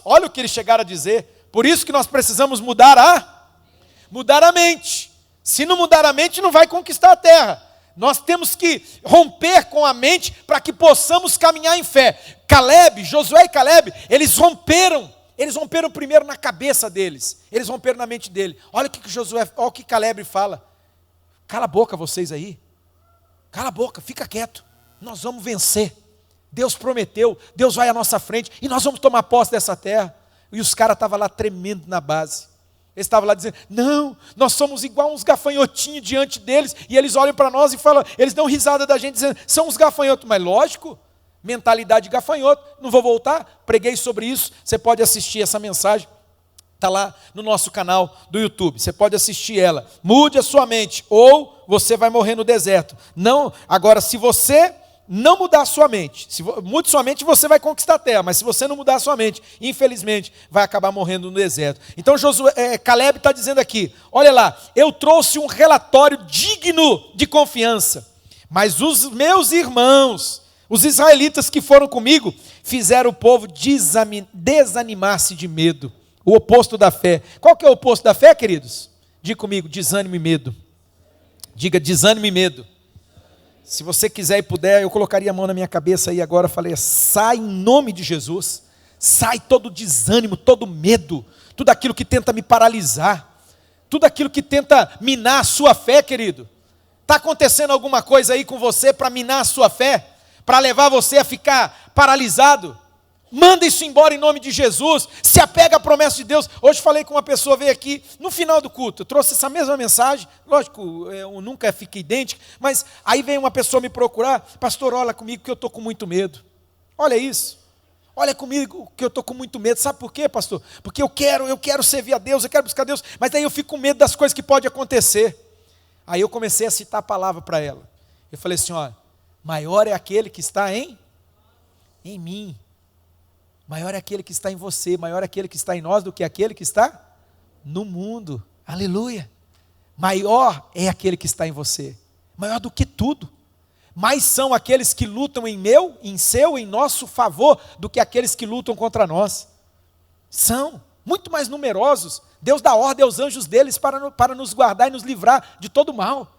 olha o que eles chegaram a dizer. Por isso que nós precisamos mudar a mente. Se não mudar a mente, não vai conquistar a terra. Nós temos que romper com a mente para que possamos caminhar em fé. Josué e Caleb, eles romperam primeiro na cabeça deles. Eles romperam na mente dele. Olha o que Caleb fala. Cala a boca vocês aí. Cala a boca, fica quieto. Nós vamos vencer. Deus prometeu, Deus vai à nossa frente e nós vamos tomar posse dessa terra. E os caras estavam lá tremendo na base. Eles estavam lá dizendo: não, nós somos igual uns gafanhotinhos diante deles. E eles olham para nós e falam, eles dão risada da gente dizendo: são uns gafanhotos. Mas lógico, mentalidade de gafanhoto. Não vou voltar, preguei sobre isso. Você pode assistir essa mensagem, está lá no nosso canal do YouTube. Você pode assistir ela. Mude a sua mente, ou você vai morrer no deserto. Não, agora, se você não mudar a sua mente, mude sua mente, você vai conquistar a terra. Mas se você não mudar a sua mente, infelizmente, vai acabar morrendo no deserto. Então Caleb está dizendo aqui: olha lá, eu trouxe um relatório digno de confiança, mas os meus irmãos, os israelitas que foram comigo, fizeram o povo desanimar-se de medo. O oposto da fé. Qual que é o oposto da fé, queridos? Diga comigo: desânimo e medo. Diga: desânimo e medo. Se você quiser e puder, eu colocaria a mão na minha cabeça aí agora, falei: sai em nome de Jesus, sai todo desânimo, todo medo, tudo aquilo que tenta me paralisar, tudo aquilo que tenta minar a sua fé, querido. Está acontecendo alguma coisa aí com você para minar a sua fé, para levar você a ficar paralisado? Manda isso embora em nome de Jesus. Se apega à promessa de Deus. Hoje falei com uma pessoa, veio aqui no final do culto. Eu trouxe essa mesma mensagem. Lógico, eu nunca fica idêntica. Mas aí veio uma pessoa me procurar. Pastor, olha comigo que eu estou com muito medo. Olha isso. Olha comigo que eu estou com muito medo. Sabe por quê, pastor? Porque eu quero servir a Deus, eu quero buscar Deus. Mas daí eu fico com medo das coisas que podem acontecer. Aí eu comecei a citar a palavra para ela. Eu falei assim, olha, maior é aquele que está em mim. Maior é aquele que está em você, maior é aquele que está em nós do que aquele que está no mundo. Aleluia. Maior é aquele que está em você, maior do que tudo. Mais são aqueles que lutam em seu, em nosso favor, do que aqueles que lutam contra nós. São muito mais numerosos. Deus dá ordem aos anjos deles para nos guardar e nos livrar de todo mal.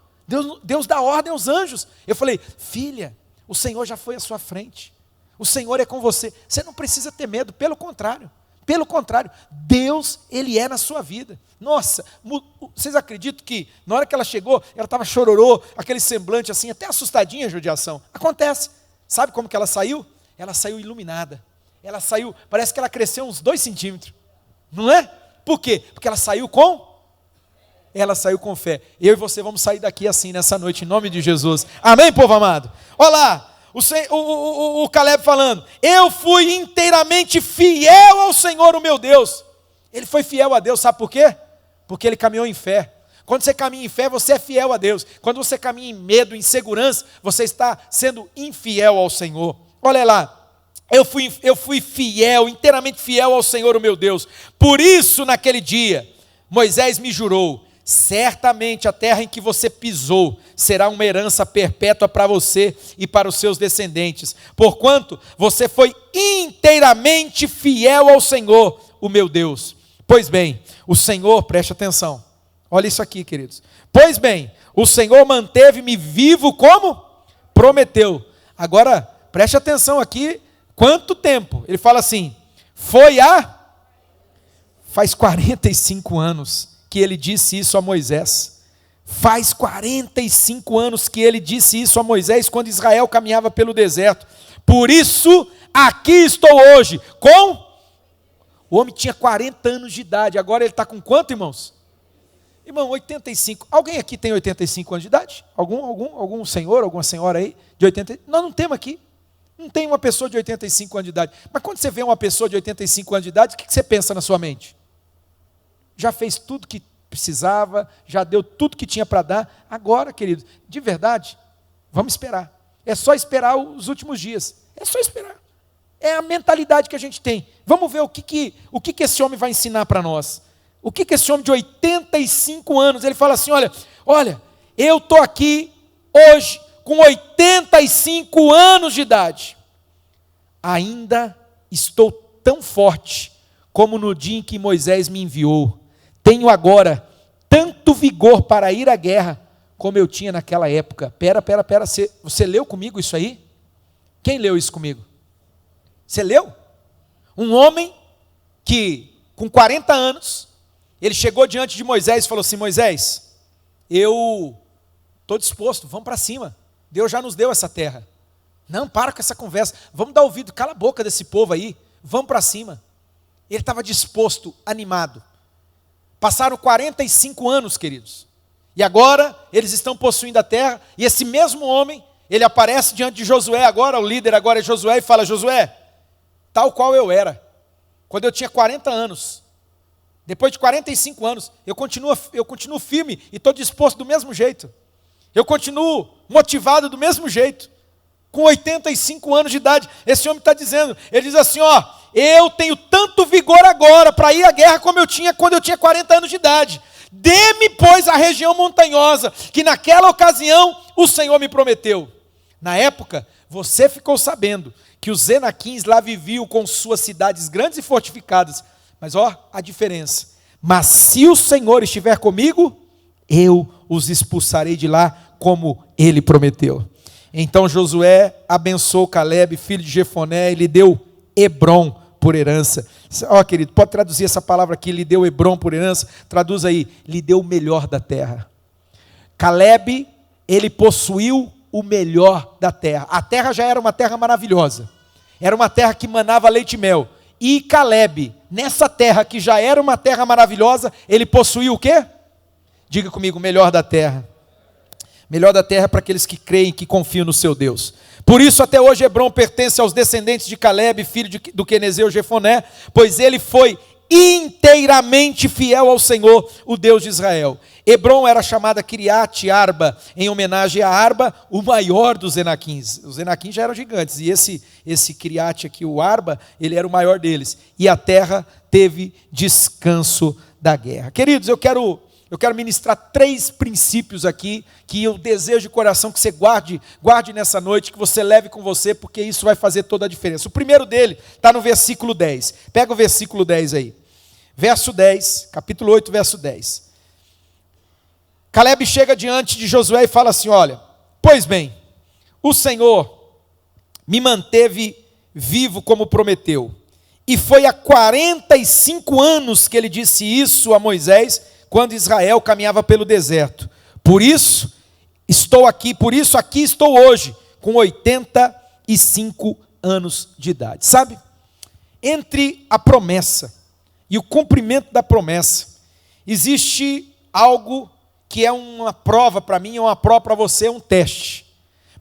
Deus dá ordem aos anjos. Eu falei, filha, o Senhor já foi à sua frente. O Senhor é com você. Você não precisa ter medo, pelo contrário. Pelo contrário, Deus, Ele é na sua vida. Nossa, vocês acreditam que na hora que ela chegou, ela estava chororô, aquele semblante assim, até assustadinha a judiação. Acontece. Sabe como que ela saiu? Ela saiu iluminada. Ela saiu, parece que ela cresceu uns 2 centímetros. Não é? Por quê? Porque ela saiu com fé. Eu e você vamos sair daqui assim nessa noite, em nome de Jesus. Amém, povo amado? Olha lá. O Caleb falando, eu fui inteiramente fiel ao Senhor, o meu Deus. Ele foi fiel a Deus, sabe por quê? Porque ele caminhou em fé. Quando você caminha em fé, você é fiel a Deus. Quando você caminha em medo, em insegurança, você está sendo infiel ao Senhor. Olha lá, eu fui fiel, inteiramente fiel ao Senhor, o meu Deus. Por isso, naquele dia, Moisés me jurou, certamente a terra em que você pisou será uma herança perpétua para você e para os seus descendentes, porquanto você foi inteiramente fiel ao Senhor, o meu Deus. Pois bem, o Senhor, preste atenção, olha isso aqui, queridos. Pois bem, o Senhor manteve-me vivo como prometeu. Agora, preste atenção aqui, quanto tempo? Ele fala assim, faz 45 anos que ele disse isso a Moisés. Faz 45 anos que ele disse isso a Moisés, quando Israel caminhava pelo deserto. Por isso, aqui estou hoje, o homem tinha 40 anos de idade, agora ele está com quanto, irmãos? Irmão, 85. Alguém aqui tem 85 anos de idade? Algum senhor, alguma senhora aí, de 80? Nós não temos aqui. Não tem uma pessoa de 85 anos de idade. Mas quando você vê uma pessoa de 85 anos de idade, o que você pensa na sua mente? Já fez tudo que precisava, já deu tudo que tinha para dar. Agora, querido, de verdade, vamos esperar. É só esperar os últimos dias. É só esperar. É a mentalidade que a gente tem. Vamos ver o que esse homem vai ensinar para nós. O que esse homem de 85 anos, ele fala assim, olha, eu estou aqui hoje com 85 anos de idade. Ainda estou tão forte como no dia em que Moisés me enviou. Tenho agora tanto vigor para ir à guerra como eu tinha naquela época. Pera, você leu comigo isso aí? Quem leu isso comigo? Você leu? Um homem que, com 40 anos, ele chegou diante de Moisés e falou assim, Moisés, eu estou disposto, vamos para cima. Deus já nos deu essa terra. Não, para com essa conversa. Vamos dar ouvido, cala a boca desse povo aí. Vamos para cima. Ele estava disposto, animado. Passaram 45 anos, queridos. E agora eles estão possuindo a terra. E esse mesmo homem, ele aparece diante de Josué agora, o líder agora é Josué, e fala, Josué, tal qual eu era, quando eu tinha 40 anos, depois de 45 anos, eu continuo firme e estou disposto do mesmo jeito. Eu continuo motivado do mesmo jeito. Com 85 anos de idade, esse homem está dizendo, ele diz assim, eu tenho tanto vigor agora para ir à guerra como eu tinha quando eu tinha 40 anos de idade. Dê-me, pois, a região montanhosa, que naquela ocasião o Senhor me prometeu. Na época, você ficou sabendo que os Enaquins lá viviam com suas cidades grandes e fortificadas. Mas a diferença. Mas se o Senhor estiver comigo, eu os expulsarei de lá como Ele prometeu. Então Josué abençoou Caleb, filho de Jefoné, e lhe deu Hebrom por herança. Querido, pode traduzir essa palavra aqui, lhe deu Hebrom por herança, traduz aí, lhe deu o melhor da terra. Caleb, ele possuiu o melhor da terra. A terra já era uma terra maravilhosa. Era uma terra que manava leite e mel. E Caleb, nessa terra que já era uma terra maravilhosa, ele possuía o quê? Diga comigo, o melhor da terra. Melhor da terra para aqueles que creem, que confiam no seu Deus. Por isso até hoje Hebrom pertence aos descendentes de Caleb, filho do quenezeu Jefoné, pois ele foi inteiramente fiel ao Senhor, o Deus de Israel. Hebrom era chamada Kiriat Arba, em homenagem a Arba, o maior dos Enaquins. Os Enaquins já eram gigantes, e esse Kiriat aqui, o Arba, ele era o maior deles. E a terra teve descanso da guerra. Queridos, eu quero ministrar 3 princípios aqui, que eu desejo de coração que você guarde nessa noite, que você leve com você, porque isso vai fazer toda a diferença. O primeiro dele está no versículo 10. Pega o versículo 10 aí. Verso 10, capítulo 8, verso 10. Caleb chega diante de Josué e fala assim, olha, pois bem, o Senhor me manteve vivo como prometeu, e foi há 45 anos que ele disse isso a Moisés, quando Israel caminhava pelo deserto. Por isso aqui estou hoje, com 85 anos de idade. Sabe, entre a promessa e o cumprimento da promessa, existe algo que é uma prova para mim, é uma prova para você, é um teste.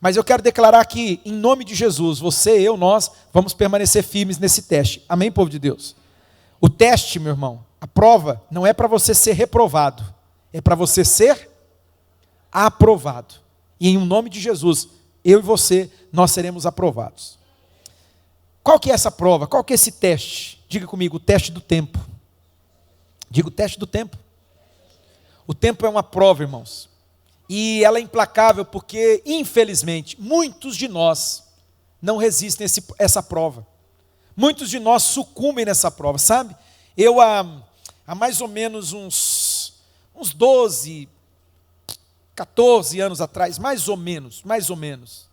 Mas eu quero declarar que, em nome de Jesus, você, eu, nós, vamos permanecer firmes nesse teste. Amém, povo de Deus? O teste, meu irmão, a prova, não é para você ser reprovado, é para você ser aprovado. E em nome de Jesus, eu e você, nós seremos aprovados. Qual que é essa prova? Qual que é esse teste? Diga comigo, o teste do tempo. Diga o teste do tempo. O tempo é uma prova, irmãos. E ela é implacável porque, infelizmente, muitos de nós não resistem a essa prova. Muitos de nós sucumbem nessa prova, sabe? Eu, há mais ou menos uns 12, 14 anos atrás, mais ou menos,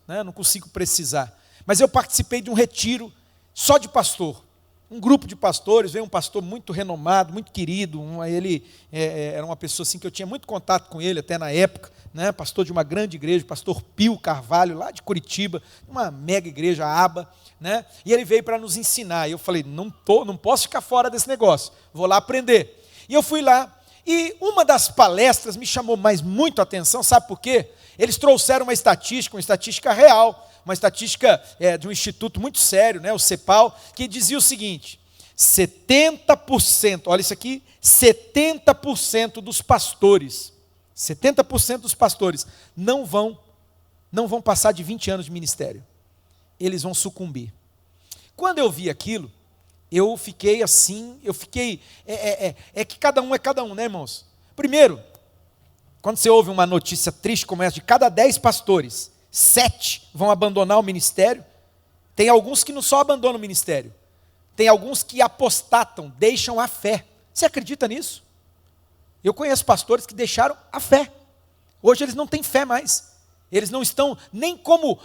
né? Não consigo precisar. Mas eu participei de um retiro só de pastor. Um grupo de pastores, veio um pastor muito renomado, muito querido, ele era uma pessoa assim que eu tinha muito contato com ele até na época, né? Pastor de uma grande igreja, pastor Pio Carvalho, lá de Curitiba, uma mega igreja, Aba, né? E ele veio para nos ensinar, e eu falei, não posso ficar fora desse negócio, vou lá aprender. E eu fui lá, e uma das palestras me chamou muito a atenção, sabe por quê? Eles trouxeram uma estatística real, uma estatística de um instituto muito sério, né, o CEPAL, que dizia o seguinte, 70%, olha isso aqui, 70% dos pastores não vão passar de 20 anos de ministério. Eles vão sucumbir. Quando eu vi aquilo, eu fiquei assim, que cada um é cada um, né, irmãos? Primeiro, quando você ouve uma notícia triste como essa, de cada 10 pastores, 7 vão abandonar o ministério, tem alguns que não só abandonam o ministério, tem alguns que apostatam, deixam a fé. Você acredita nisso? Eu conheço pastores que deixaram a fé. Hoje eles não têm fé mais. Eles não estão, nem como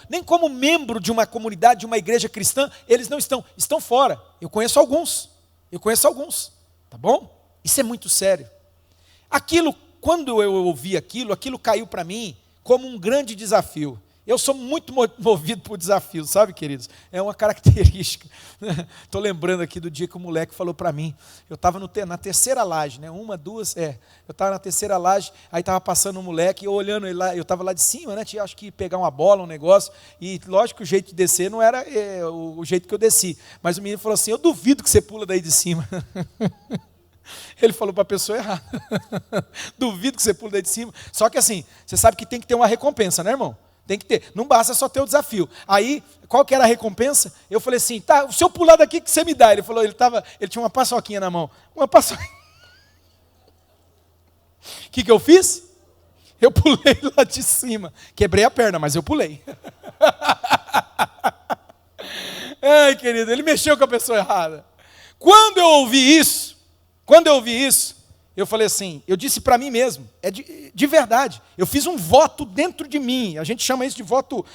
membro de uma comunidade, de uma igreja cristã, eles não estão fora. Eu conheço alguns, tá bom? Isso é muito sério. Quando eu ouvi aquilo caiu para mim como um grande desafio. Eu sou muito movido por desafios, sabe, queridos? É uma característica. Estou lembrando aqui do dia que o moleque falou para mim, eu estava na terceira laje, né? Eu estava na terceira laje, aí estava passando um moleque, eu olhando ele lá, eu estava lá de cima, né? Tinha, acho que pegar uma bola, um negócio, e lógico que o jeito de descer não era o jeito que eu desci, mas o menino falou assim, eu duvido que você pula daí de cima. Ele falou para a pessoa errada. Duvido que você pula daí de cima. Só que assim, você sabe que tem que ter uma recompensa, né, irmão? Tem que ter, não basta só ter o desafio. Aí, qual que era a recompensa? Eu falei assim, tá, se eu pular daqui, o que você me dá? Ele falou, ele tinha uma paçoquinha na mão. Uma paçoquinha. O que eu fiz? Eu pulei lá de cima. Quebrei a perna, mas eu pulei. Ai, querido, ele mexeu com a pessoa errada. Quando eu ouvi isso, eu falei assim, eu disse para mim mesmo, de verdade, eu fiz um voto dentro de mim, a gente chama isso de voto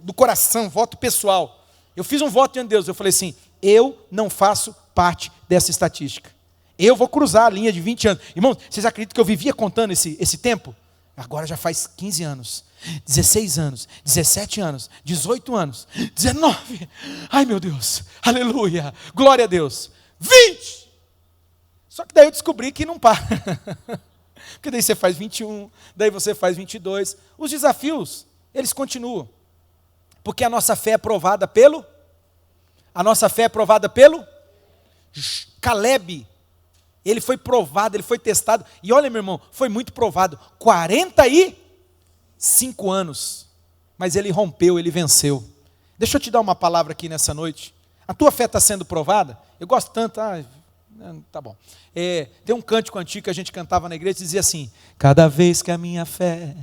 do coração, voto pessoal. Eu fiz um voto diante de Deus, eu falei assim, eu não faço parte dessa estatística. Eu vou cruzar a linha de 20 anos. Irmãos, vocês acreditam que eu vivia contando esse tempo? Agora já faz 15 anos, 16 anos, 17 anos, 18 anos, 19. Ai meu Deus, aleluia, glória a Deus. 20. Só que daí eu descobri que não para. Porque daí você faz 21, daí você faz 22. Os desafios, eles continuam. Porque a nossa fé é provada pelo? A nossa fé é provada pelo? Caleb, ele foi provado, ele foi testado. E olha, meu irmão, foi muito provado. 45 anos. Mas ele rompeu, ele venceu. Deixa eu te dar uma palavra aqui nessa noite. A tua fé está sendo provada? Eu gosto tanto, tá bom. Tem um cântico antigo que a gente cantava na igreja, dizia assim: cada vez que a minha fé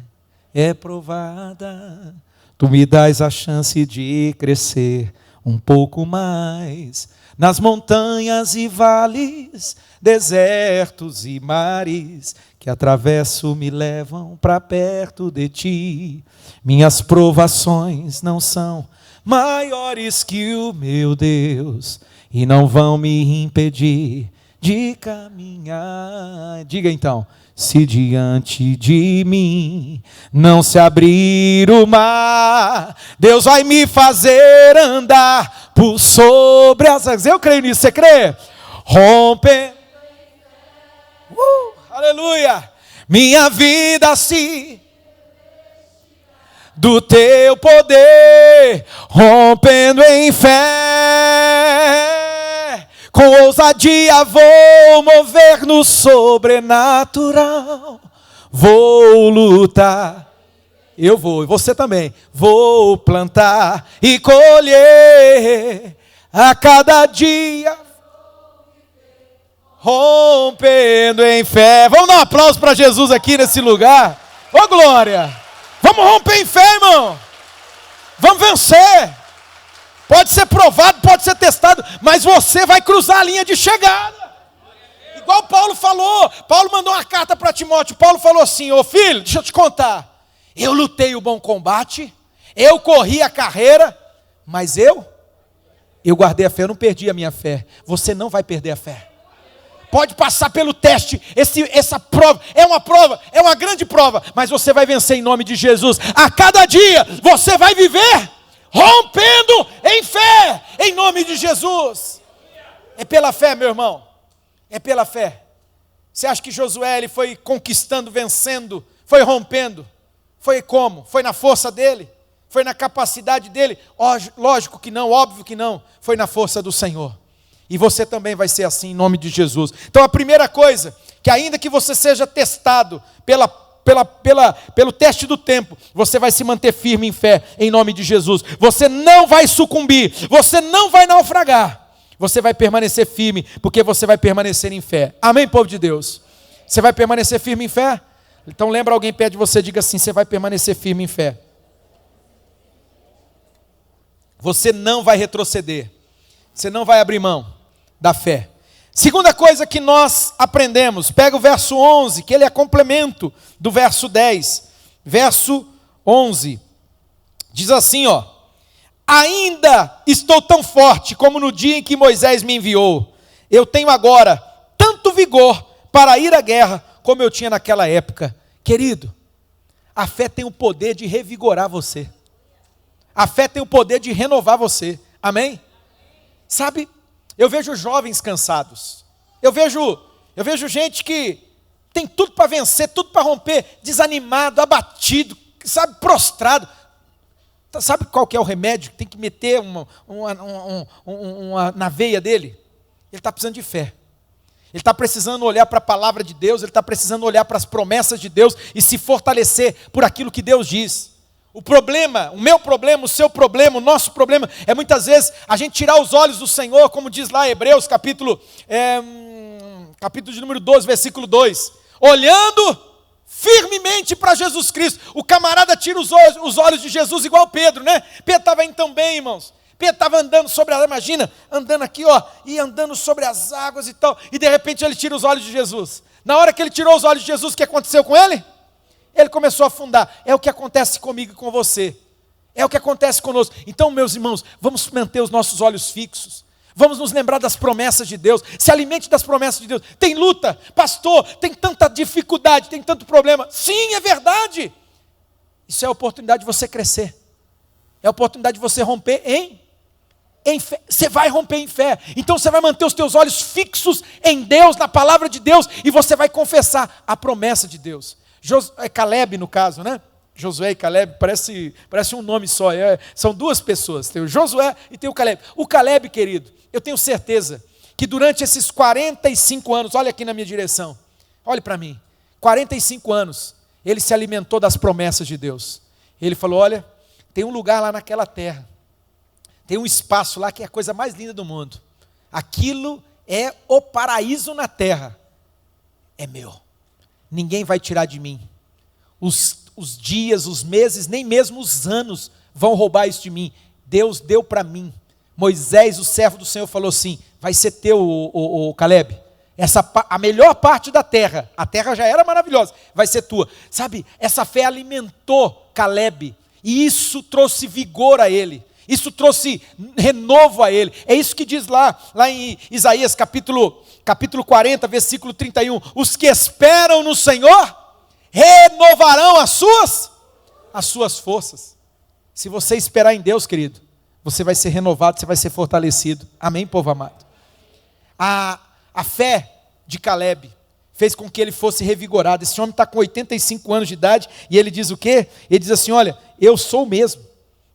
é provada, tu me dás a chance de crescer um pouco mais. Nas montanhas e vales, desertos e mares, que atravesso me levam para perto de ti. Minhas provações não são maiores que o meu Deus, e não vão me impedir de caminhar. Diga então: se diante de mim não se abrir o mar, Deus vai me fazer andar por sobre as águas. Eu creio nisso, você crê? Rompe, aleluia, minha vida se do teu poder, rompendo em fé, com ousadia vou mover no sobrenatural, vou lutar, eu vou, e você também, vou plantar e colher a cada dia, rompendo em fé. Vamos dar um aplauso para Jesus aqui nesse lugar. Ô glória! Vamos romper em fé, irmão. Vamos vencer. Pode ser provado, pode ser testado, mas você vai cruzar a linha de chegada. Igual Paulo falou. Paulo mandou uma carta para Timóteo. Paulo falou assim: ô filho, deixa eu te contar. Eu lutei o bom combate, eu corri a carreira, mas eu guardei a fé, eu não perdi a minha fé. Você não vai perder a fé. Pode passar pelo teste, essa prova, é uma grande prova, mas você vai vencer em nome de Jesus. A cada dia você vai viver rompendo em fé, em nome de Jesus. É pela fé, meu irmão, é pela fé. Você acha que Josué ele foi conquistando, vencendo, foi rompendo? Foi como? Foi na força dele? Foi na capacidade dele? Lógico que não, óbvio que não. Foi na força do Senhor. E você também vai ser assim em nome de Jesus. Então a primeira coisa, que ainda que você seja testado pelo teste do tempo, você vai se manter firme em fé em nome de Jesus. Você não vai sucumbir, você não vai naufragar. Você vai permanecer firme, porque você vai permanecer em fé. Amém, povo de Deus? Você vai permanecer firme em fé? Então lembra alguém perto de você, diga assim: você vai permanecer firme em fé. Você não vai retroceder. Você não vai abrir mão da fé. Segunda coisa que nós aprendemos, pega o verso 11, que ele é complemento do verso 10. Verso 11, diz assim, ó: ainda estou tão forte como no dia em que Moisés me enviou. Eu tenho agora tanto vigor para ir à guerra como eu tinha naquela época. Querido, a fé tem o poder de revigorar você. A fé tem o poder de renovar você. Amém? Sabe, eu vejo jovens cansados, eu vejo gente que tem tudo para vencer, tudo para romper, desanimado, abatido, sabe, prostrado. Sabe qual que é o remédio? Tem que meter uma na veia dele. Ele está precisando de fé. Ele está precisando olhar para a palavra de Deus, ele está precisando olhar para as promessas de Deus e se fortalecer por aquilo que Deus diz. O problema, o meu problema, o seu problema, o nosso problema é muitas vezes a gente tirar os olhos do Senhor, como diz lá Hebreus, capítulo de número 12, versículo 2. Olhando firmemente para Jesus Cristo. O camarada tira os olhos de Jesus igual Pedro, né? Pedro estava indo tão bem, irmãos. Pedro estava andando sobre a, imagina, andando aqui, ó, e andando sobre as águas e tal. E de repente ele tira os olhos de Jesus. Na hora que ele tirou os olhos de Jesus, o que aconteceu com ele? Ele começou a afundar. É o que acontece comigo e com você. É o que acontece conosco. Então, meus irmãos, vamos manter os nossos olhos fixos. Vamos nos lembrar das promessas de Deus. Se alimente das promessas de Deus. Tem luta, pastor, tem tanta dificuldade, tem tanto problema. Sim, é verdade. Isso é a oportunidade de você crescer. É a oportunidade de você romper em fé. Você vai romper em fé. Então você vai manter os teus olhos fixos em Deus, na palavra de Deus, e você vai confessar a promessa de Deus. Caleb, no caso, né? Josué e Caleb, parece um nome só. São duas pessoas. Tem o Josué e tem o Caleb. O Caleb, querido, eu tenho certeza que durante esses 45 anos, olha aqui na minha direção, olhe para mim, 45 anos, ele se alimentou das promessas de Deus. Ele falou, olha, tem um lugar lá naquela terra, tem um espaço lá que é a coisa mais linda do mundo. Aquilo é o paraíso na terra. É meu. Ninguém vai tirar de mim. Os dias, os meses, nem mesmo os anos vão roubar isso de mim. Deus deu para mim. Moisés, o servo do Senhor, falou assim, vai ser teu, o Caleb. A melhor parte da terra, a terra já era maravilhosa, vai ser tua. Sabe, essa fé alimentou Caleb, e isso trouxe vigor a ele. Isso trouxe renovo a ele. É isso que diz lá em Isaías capítulo 40, versículo 31. Os que esperam no Senhor renovarão as suas forças. Se você esperar em Deus, querido, você vai ser renovado, você vai ser fortalecido. Amém, povo amado? A fé de Caleb fez com que ele fosse revigorado. Esse homem está com 85 anos de idade e ele diz o quê? Ele diz assim, olha, eu sou o mesmo,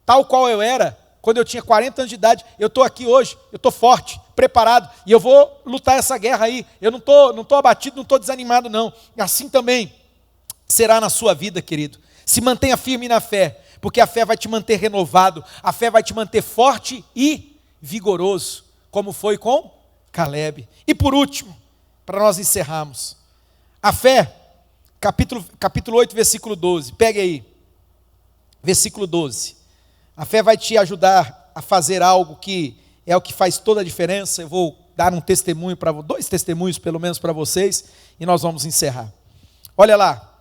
tal qual eu era quando eu tinha 40 anos de idade, eu estou aqui hoje, eu estou forte, preparado, e eu vou lutar essa guerra aí. Eu não estou abatido, não estou desanimado não. Assim também será na sua vida, querido. Se mantenha firme na fé, porque a fé vai te manter renovado, a fé vai te manter forte e vigoroso, como foi com Caleb. E por último, para nós encerrarmos, a fé, capítulo 8, versículo 12, pegue aí, versículo 12, a fé vai te ajudar a fazer algo que é o que faz toda a diferença. Eu vou dar um testemunho, dois testemunhos pelo menos para vocês, e nós vamos encerrar. Olha lá,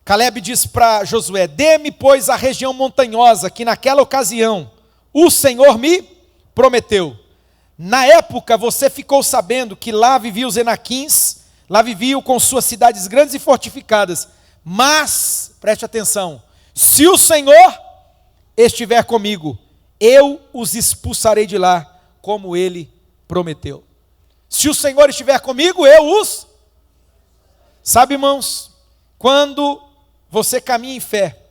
Caleb disse para Josué, dê-me pois a região montanhosa, que naquela ocasião o Senhor me prometeu. Na época você ficou sabendo que lá viviam os Enaquins, lá viviam com suas cidades grandes e fortificadas. Mas, preste atenção, se o Senhor estiver comigo, eu os expulsarei de lá, como ele prometeu. Se o Senhor estiver comigo, eu os... Sabe, irmãos, quando você caminha em fé,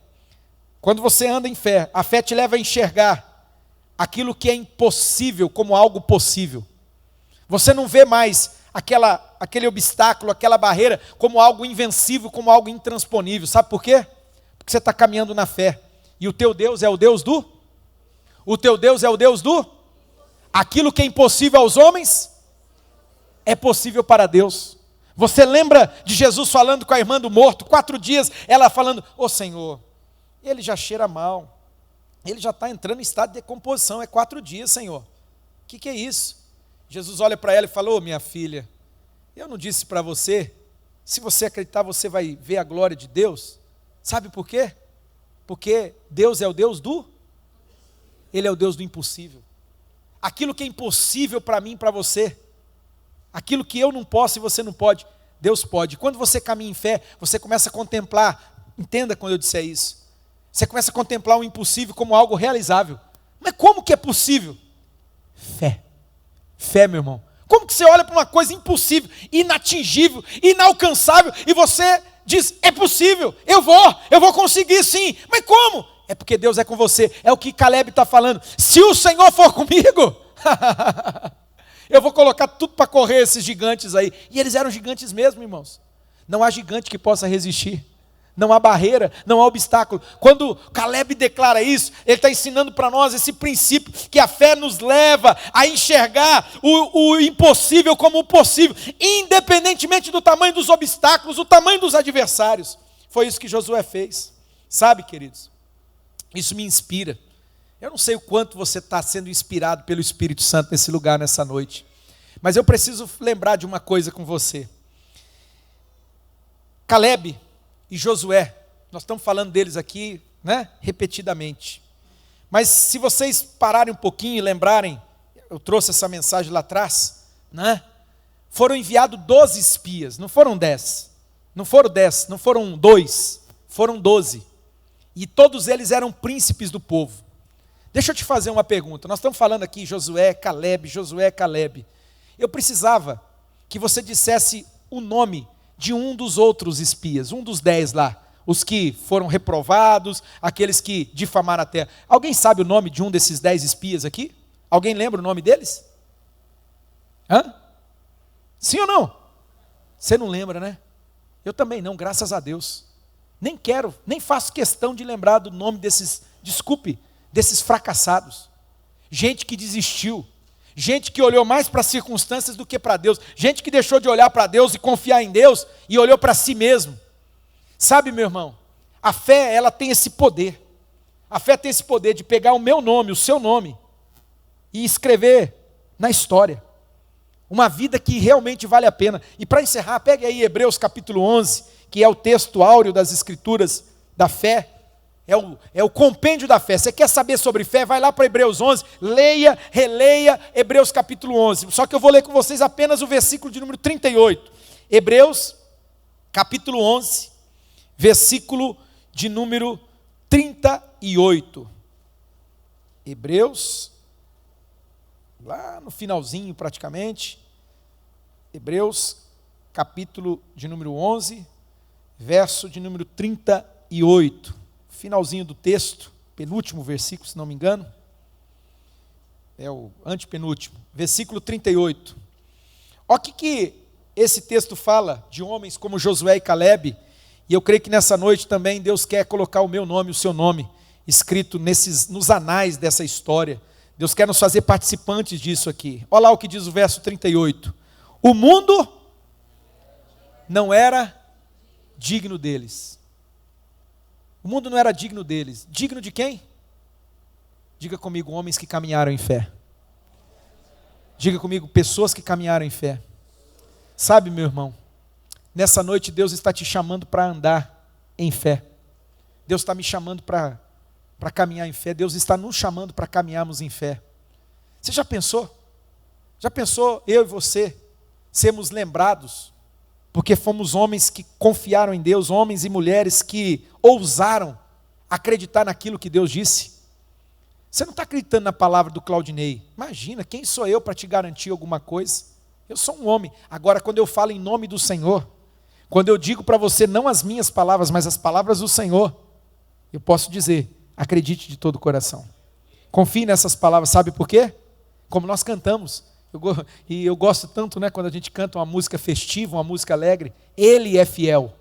quando você anda em fé, a fé te leva a enxergar aquilo que é impossível como algo possível. Você não vê mais aquele obstáculo, aquela barreira como algo invencível, como algo intransponível. Sabe por quê? Porque você está caminhando na fé. E o teu Deus é o Deus do? O teu Deus é o Deus do? Aquilo que é impossível aos homens, é possível para Deus. Você lembra de Jesus falando com a irmã do morto, 4 dias, ela falando, ô Senhor, ele já cheira mal, ele já está entrando em estado de decomposição, é 4 dias, Senhor. O que é isso? Jesus olha para ela e falou, minha filha, eu não disse para você, se você acreditar você vai ver a glória de Deus. Sabe por quê? Porque Deus é o Deus do? Ele é o Deus do impossível. Aquilo que é impossível para mim e para você, aquilo que eu não posso e você não pode, Deus pode. Quando você caminha em fé, você começa a contemplar, entenda quando eu disser isso, você começa a contemplar o impossível como algo realizável. Mas como que é possível? Fé. Fé, meu irmão. Como que você olha para uma coisa impossível, inatingível, inalcançável, e você diz, é possível, eu vou conseguir sim. Mas como? É porque Deus é com você. É o que Caleb está falando. Se o Senhor for comigo, eu vou colocar tudo para correr esses gigantes aí. E eles eram gigantes mesmo, irmãos. Não há gigante que possa resistir. Não há barreira, não há obstáculo. Quando Caleb declara isso, ele está ensinando para nós esse princípio, que a fé nos leva a enxergar o impossível como o possível, independentemente do tamanho dos obstáculos, o tamanho dos adversários. Foi isso que Josué fez. Sabe, queridos, isso me inspira. Eu não sei o quanto você está sendo inspirado pelo Espírito Santo nesse lugar, nessa noite, mas eu preciso lembrar de uma coisa com você. Caleb e Josué, nós estamos falando deles aqui, né, repetidamente. Mas se vocês pararem um pouquinho e lembrarem, eu trouxe essa mensagem lá atrás, né? Foram enviados 12 espias, não foram 10. Não foram 10, não foram 2, foram 12. E todos eles eram príncipes do povo. Deixa eu te fazer uma pergunta. Nós estamos falando aqui Josué, Caleb. Eu precisava que você dissesse o nome de um dos outros espias, um dos 10 lá. Os que foram reprovados, aqueles que difamaram a terra. Alguém sabe o nome de um desses 10 espias aqui? Alguém lembra o nome deles? Hã? Sim ou não? Você não lembra, né? Eu também não, graças a Deus. Nem quero, nem faço questão de lembrar do nome desses, desses fracassados. Gente que desistiu. Gente que olhou mais para as circunstâncias do que para Deus. Gente que deixou de olhar para Deus e confiar em Deus e olhou para si mesmo. Sabe, meu irmão, a fé, ela tem esse poder. A fé tem esse poder de pegar o meu nome, o seu nome, e escrever na história. Uma vida que realmente vale a pena. E para encerrar, pegue aí Hebreus capítulo 11, que é o texto áureo das escrituras da fé. É o compêndio da fé. Você quer saber sobre fé? Vai lá para Hebreus 11, leia, releia Hebreus capítulo 11. Só que eu vou ler com vocês apenas o versículo de número 38. Hebreus capítulo 11, versículo de número 38. Hebreus, lá no finalzinho praticamente. Hebreus capítulo de número 11, verso de número 38. Finalzinho do texto, penúltimo versículo, se não me engano. É o antepenúltimo, versículo 38. Olha o que esse texto fala de homens como Josué e Caleb. E eu creio que nessa noite também Deus quer colocar o meu nome, o seu nome, escrito nos anais dessa história. Deus quer nos fazer participantes disso aqui. Olha lá o que diz o verso 38. O mundo não era digno deles. O mundo não era digno deles. Digno de quem? Diga comigo, homens que caminharam em fé. Diga comigo, pessoas que caminharam em fé. Sabe, meu irmão, nessa noite Deus está te chamando para andar em fé. Deus está me chamando para caminhar em fé. Deus está nos chamando para caminharmos em fé. Você já pensou? Já pensou eu e você sermos lembrados porque fomos homens que confiaram em Deus, homens e mulheres que ousaram acreditar naquilo que Deus disse? Você não está acreditando na palavra do Claudinei. Imagina, quem sou eu para te garantir alguma coisa? Eu sou um homem. Agora, quando eu falo em nome do Senhor, quando eu digo para você não as minhas palavras, mas as palavras do Senhor, eu posso dizer, acredite de todo o coração. Confie nessas palavras, sabe por quê? Como nós cantamos. Eu gosto tanto, né, quando a gente canta uma música festiva, uma música alegre. Ele é fiel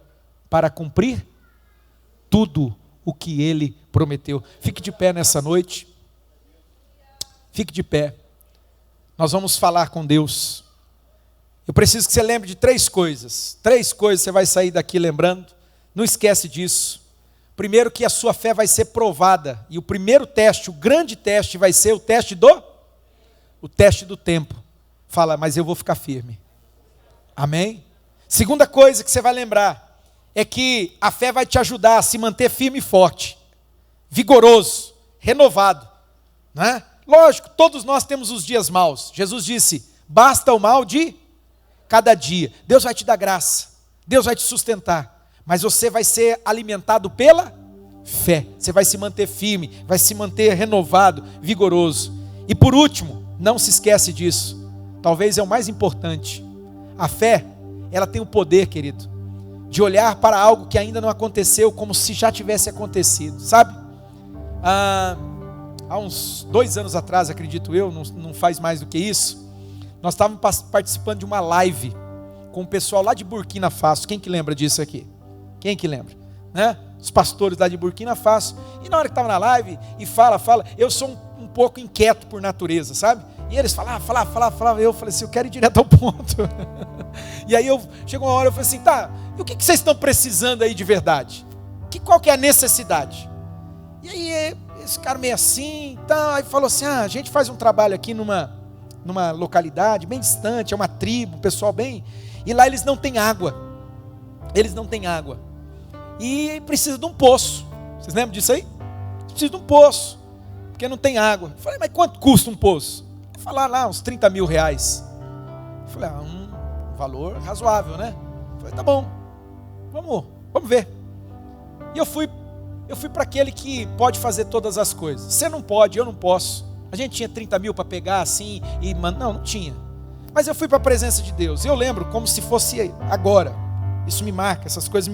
para cumprir tudo o que Ele prometeu. Fique de pé nessa noite. Fique de pé. Nós vamos falar com Deus. Eu preciso que você lembre de 3 coisas. 3 coisas você vai sair daqui lembrando. Não esquece disso. Primeiro, que a sua fé vai ser provada. E o primeiro teste, o grande teste, vai ser o teste do tempo. Fala, mas eu vou ficar firme. Amém? Segunda coisa que você vai lembrar é que a fé vai te ajudar a se manter firme e forte, vigoroso, renovado, né? Lógico, todos nós temos os dias maus. Jesus disse, basta o mal de cada dia. Deus vai te dar graça, Deus vai te sustentar, mas você vai ser alimentado pela fé. Você vai se manter firme, vai se manter renovado, vigoroso. E por último, não se esquece disso. Talvez é o mais importante. A fé, ela tem o poder, querido, de olhar para algo que ainda não aconteceu como se já tivesse acontecido. Sabe? Há uns 2 anos atrás, acredito eu, não faz mais do que isso, nós estávamos participando de uma live com o pessoal lá de Burkina Faso. Quem que lembra disso aqui? Quem que lembra? Né? Os pastores lá de Burkina Faso. E na hora que estava na live, e fala, eu sou um pouco inquieto por natureza, sabe? E eles falavam, eu falei assim, eu quero ir direto ao ponto. E aí chegou uma hora, eu falei assim, tá, e o que vocês estão precisando aí de verdade? Qual que é a necessidade? E aí esse cara meio assim, tá, aí falou assim, a gente faz um trabalho aqui numa localidade bem distante, é uma tribo, pessoal bem, e lá eles não têm água. E precisa de um poço. Vocês lembram disso aí? Precisa de um poço, porque não tem água. Eu falei, mas quanto custa um poço? vou falar lá uns 30 mil reais. Eu falei, um valor razoável, né? Eu falei, tá bom, vamos ver. E eu fui para aquele que pode fazer todas as coisas. Você não pode, eu não posso. A gente tinha 30 mil para pegar assim e não tinha. Mas eu fui para a presença de Deus. Eu lembro como se fosse agora. Isso me marca, essas coisas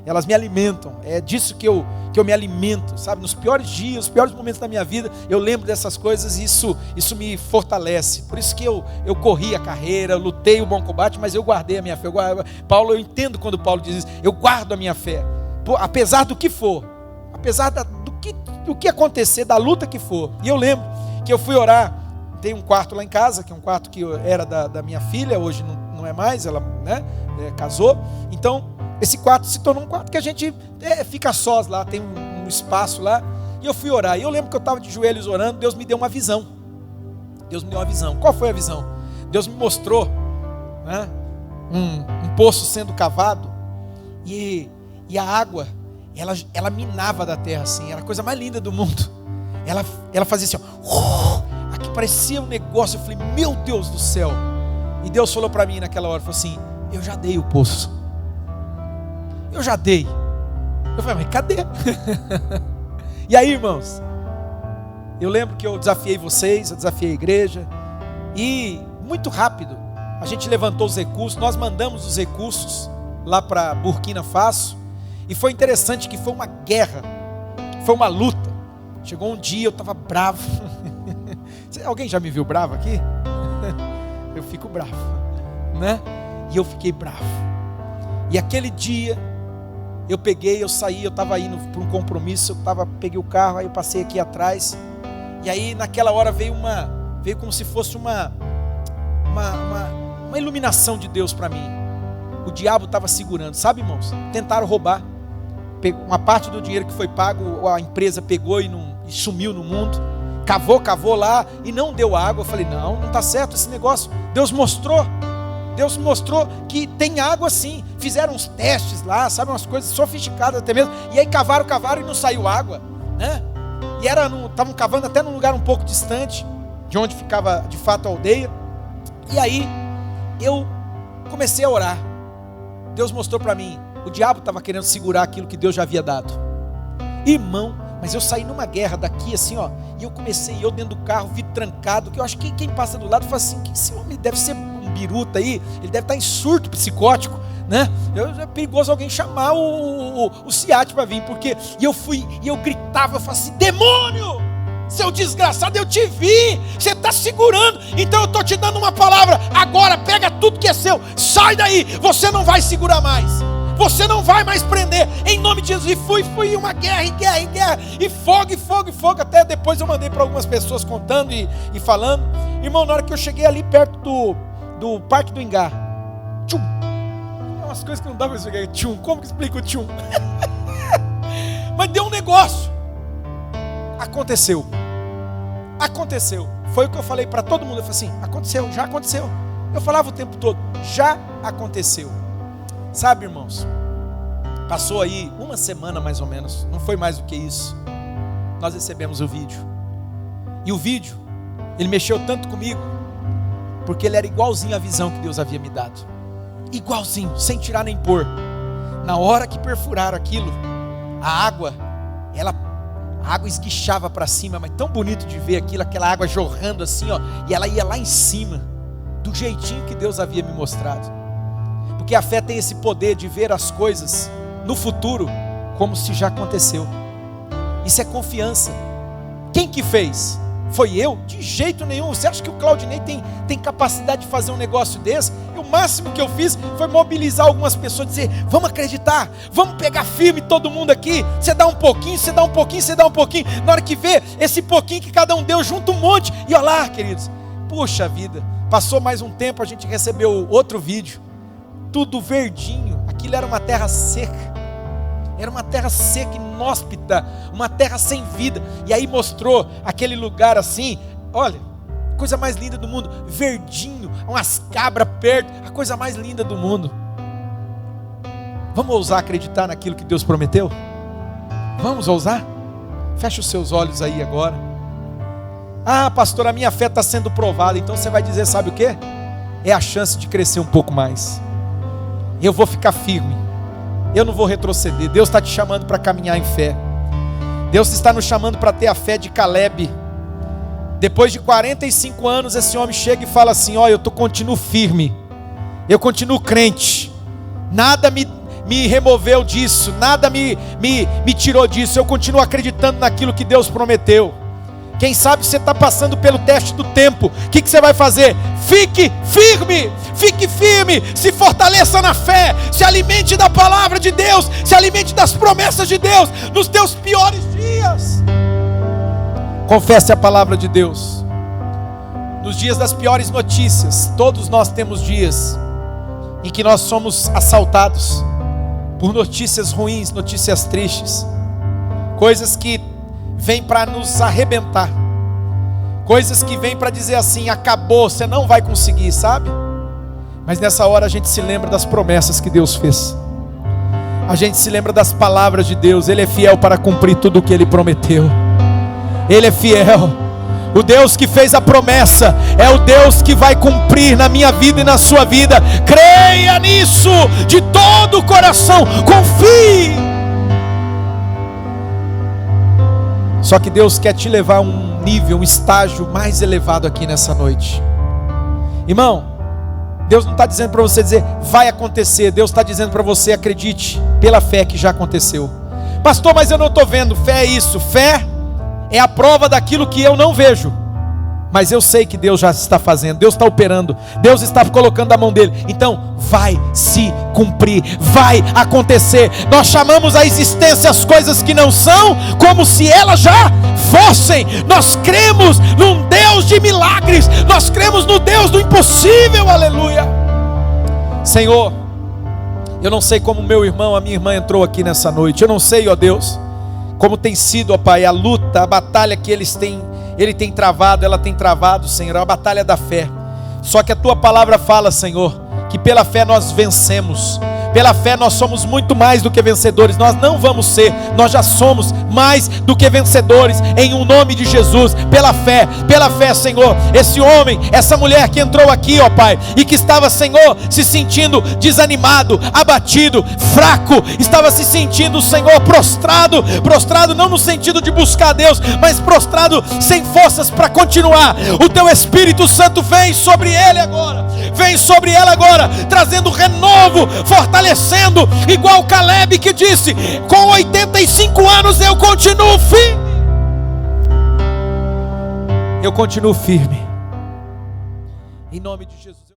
elas me alimentam. É disso que eu me alimento, sabe? Nos piores dias, os piores momentos da minha vida, eu lembro dessas coisas e isso me fortalece. Por isso que eu corri a carreira, eu lutei o bom combate, mas eu guardei a minha fé. Eu entendo quando Paulo diz isso, eu guardo a minha fé. Apesar do que for, apesar do que acontecer, da luta que for. E eu lembro que eu fui orar. Tem um quarto lá em casa, que é um quarto que era da minha filha, hoje não é mais, ela casou. Então, esse quarto se tornou um quarto que a gente fica sós lá, tem um espaço lá. E eu fui orar, e eu lembro que eu estava de joelhos orando, Deus me deu uma visão. Qual foi a visão? Deus me mostrou, né, um poço sendo cavado, e a água, ela minava da terra assim, era a coisa mais linda do mundo. Ela fazia assim, ó, aqui parecia um negócio. Eu falei, meu Deus do céu. E Deus falou para mim naquela hora, falou assim, eu já dei o poço. Eu já dei. Eu falei, mas cadê? E aí, irmãos, eu lembro que eu desafiei vocês, eu desafiei a igreja, e muito rápido a gente levantou os recursos, nós mandamos os recursos lá para Burkina Faso. E foi interessante que foi uma guerra, foi uma luta. Chegou um dia, eu estava bravo. Alguém já me viu bravo aqui? Eu fico bravo, né? E eu fiquei bravo. E aquele dia, eu saí, eu estava indo para um compromisso, peguei o carro, aí eu passei aqui atrás. E aí naquela hora veio como se fosse uma iluminação de Deus para mim. O diabo estava segurando, sabe, irmãos? Tentaram roubar. Uma parte do dinheiro que foi pago, a empresa pegou e sumiu no mundo. Cavou lá e não deu água. Eu falei, não está certo esse negócio. Deus mostrou que tem água sim. Fizeram uns testes lá, sabe, umas coisas sofisticadas até mesmo. E aí cavaram e não saiu água, né? E estavam cavando até num lugar um pouco distante de onde ficava de fato a aldeia. E aí eu comecei a orar. Deus mostrou para mim, o diabo estava querendo segurar aquilo que Deus já havia dado. Irmão, mas eu saí numa guerra daqui assim, ó, e eu dentro do carro, vidro trancado, que eu acho que quem passa do lado fala assim, que esse homem deve ser um biruta aí, ele deve estar em surto psicótico, né? É perigoso alguém chamar o SIAT para vir, porque eu gritava, eu falava assim, demônio, seu desgraçado, eu te vi, você está segurando, então eu estou te dando uma palavra, agora pega tudo que é seu, sai daí, você não vai segurar mais. Você não vai mais prender, em nome de Jesus. E fui uma guerra, e fogo, até depois eu mandei para algumas pessoas contando e falando. Irmão, na hora que eu cheguei ali perto do Parque do Ingá, tchum, é umas coisas que não dá para explicar, tchum, como que explica o tchum? Mas deu um negócio, aconteceu, foi o que eu falei para todo mundo, eu falei assim, já aconteceu, eu falava o tempo todo, já aconteceu. Sabe, irmãos, passou aí uma semana mais ou menos, não foi mais do que isso, nós recebemos o vídeo, e o vídeo, ele mexeu tanto comigo, porque ele era igualzinho à visão que Deus havia me dado, igualzinho, sem tirar nem pôr. Na hora que perfuraram aquilo, a água esguichava para cima, mas tão bonito de ver aquela água jorrando assim, ó, e ela ia lá em cima, do jeitinho que Deus havia me mostrado. Porque a fé tem esse poder de ver as coisas no futuro como se já aconteceu. Isso é confiança. Quem que fez? Foi eu? De jeito nenhum. Você acha que o Claudinei tem capacidade de fazer um negócio desse? E o máximo que eu fiz foi mobilizar algumas pessoas, dizer, vamos acreditar, vamos pegar firme todo mundo aqui, você dá um pouquinho, você dá um pouquinho, você dá um pouquinho. Na hora que vê, esse pouquinho que cada um deu, junta um monte. E olha lá, queridos, puxa vida, passou mais um tempo, a gente recebeu outro vídeo, tudo verdinho, aquilo era uma terra seca. Era uma terra seca, inóspita, uma terra sem vida. E aí mostrou aquele lugar assim, olha, coisa mais linda do mundo, verdinho, umas cabras perto, a coisa mais linda do mundo. Vamos ousar acreditar naquilo que Deus prometeu? Vamos ousar? Feche os seus olhos aí agora. Ah, pastor, a minha fé está sendo provada. Então você vai dizer, sabe o quê? É a chance de crescer um pouco mais. Eu vou ficar firme, eu não vou retroceder. Deus está te chamando para caminhar em fé. Deus está nos chamando para ter a fé de Caleb. Depois de 45 anos, esse homem chega e fala assim: ó, eu continuo firme, eu continuo crente, nada me removeu disso, nada me tirou disso, eu continuo acreditando naquilo que Deus prometeu. Quem sabe você está passando pelo teste do tempo, o que você vai fazer? Fique firme, se fortaleça na fé, se alimente da palavra de Deus, se alimente das promessas de Deus, nos teus piores dias. Confesse a palavra de Deus. Nos dias das piores notícias, todos nós temos dias em que nós somos assaltados por notícias ruins, notícias tristes, coisas que vêm para nos arrebentar, coisas que vêm para dizer assim: acabou, você não vai conseguir, sabe? Mas nessa hora a gente se lembra das promessas que Deus fez, a gente se lembra das palavras de Deus. Ele é fiel para cumprir tudo o que Ele prometeu. Ele é fiel. O Deus que fez a promessa é o Deus que vai cumprir na minha vida e na sua vida. Creia nisso de todo o coração, confie. Só que Deus quer te levar a um nível, um estágio mais elevado aqui nessa noite. Irmão, Deus não está dizendo para você dizer vai acontecer. Deus está dizendo para você: acredite pela fé que já aconteceu. Pastor, mas eu não estou vendo. Fé é isso, fé é a prova daquilo que eu não vejo, mas eu sei que Deus já está fazendo, Deus está operando, Deus está colocando a mão dele. Então vai se cumprir, vai acontecer. Nós chamamos a existência as coisas que não são como se elas já fossem. Nós cremos num Deus de milagres, nós cremos no Deus do impossível. Aleluia. Senhor, eu não sei como meu irmão, a minha irmã entrou aqui nessa noite. Eu não sei, ó Deus, como tem sido, ó Pai, a luta, a batalha que ele tem travado, ela tem travado, Senhor, a batalha da fé. Só que a Tua palavra fala, Senhor, que pela fé nós vencemos. Pela fé nós somos muito mais do que vencedores. Nós não vamos ser, nós já somos mais do que vencedores, em um nome de Jesus. Pela fé, Senhor, esse homem, essa mulher que entrou aqui, ó Pai, e que estava, Senhor, se sentindo desanimado, abatido, fraco, estava se sentindo, Senhor, prostrado não no sentido de buscar Deus, mas prostrado, sem forças para continuar. O Teu Espírito Santo vem sobre ele agora, vem sobre ela agora, trazendo renovo, fortalecendo, igual Caleb que disse: com 85 anos eu continuo firme. Eu continuo firme, em nome de Jesus.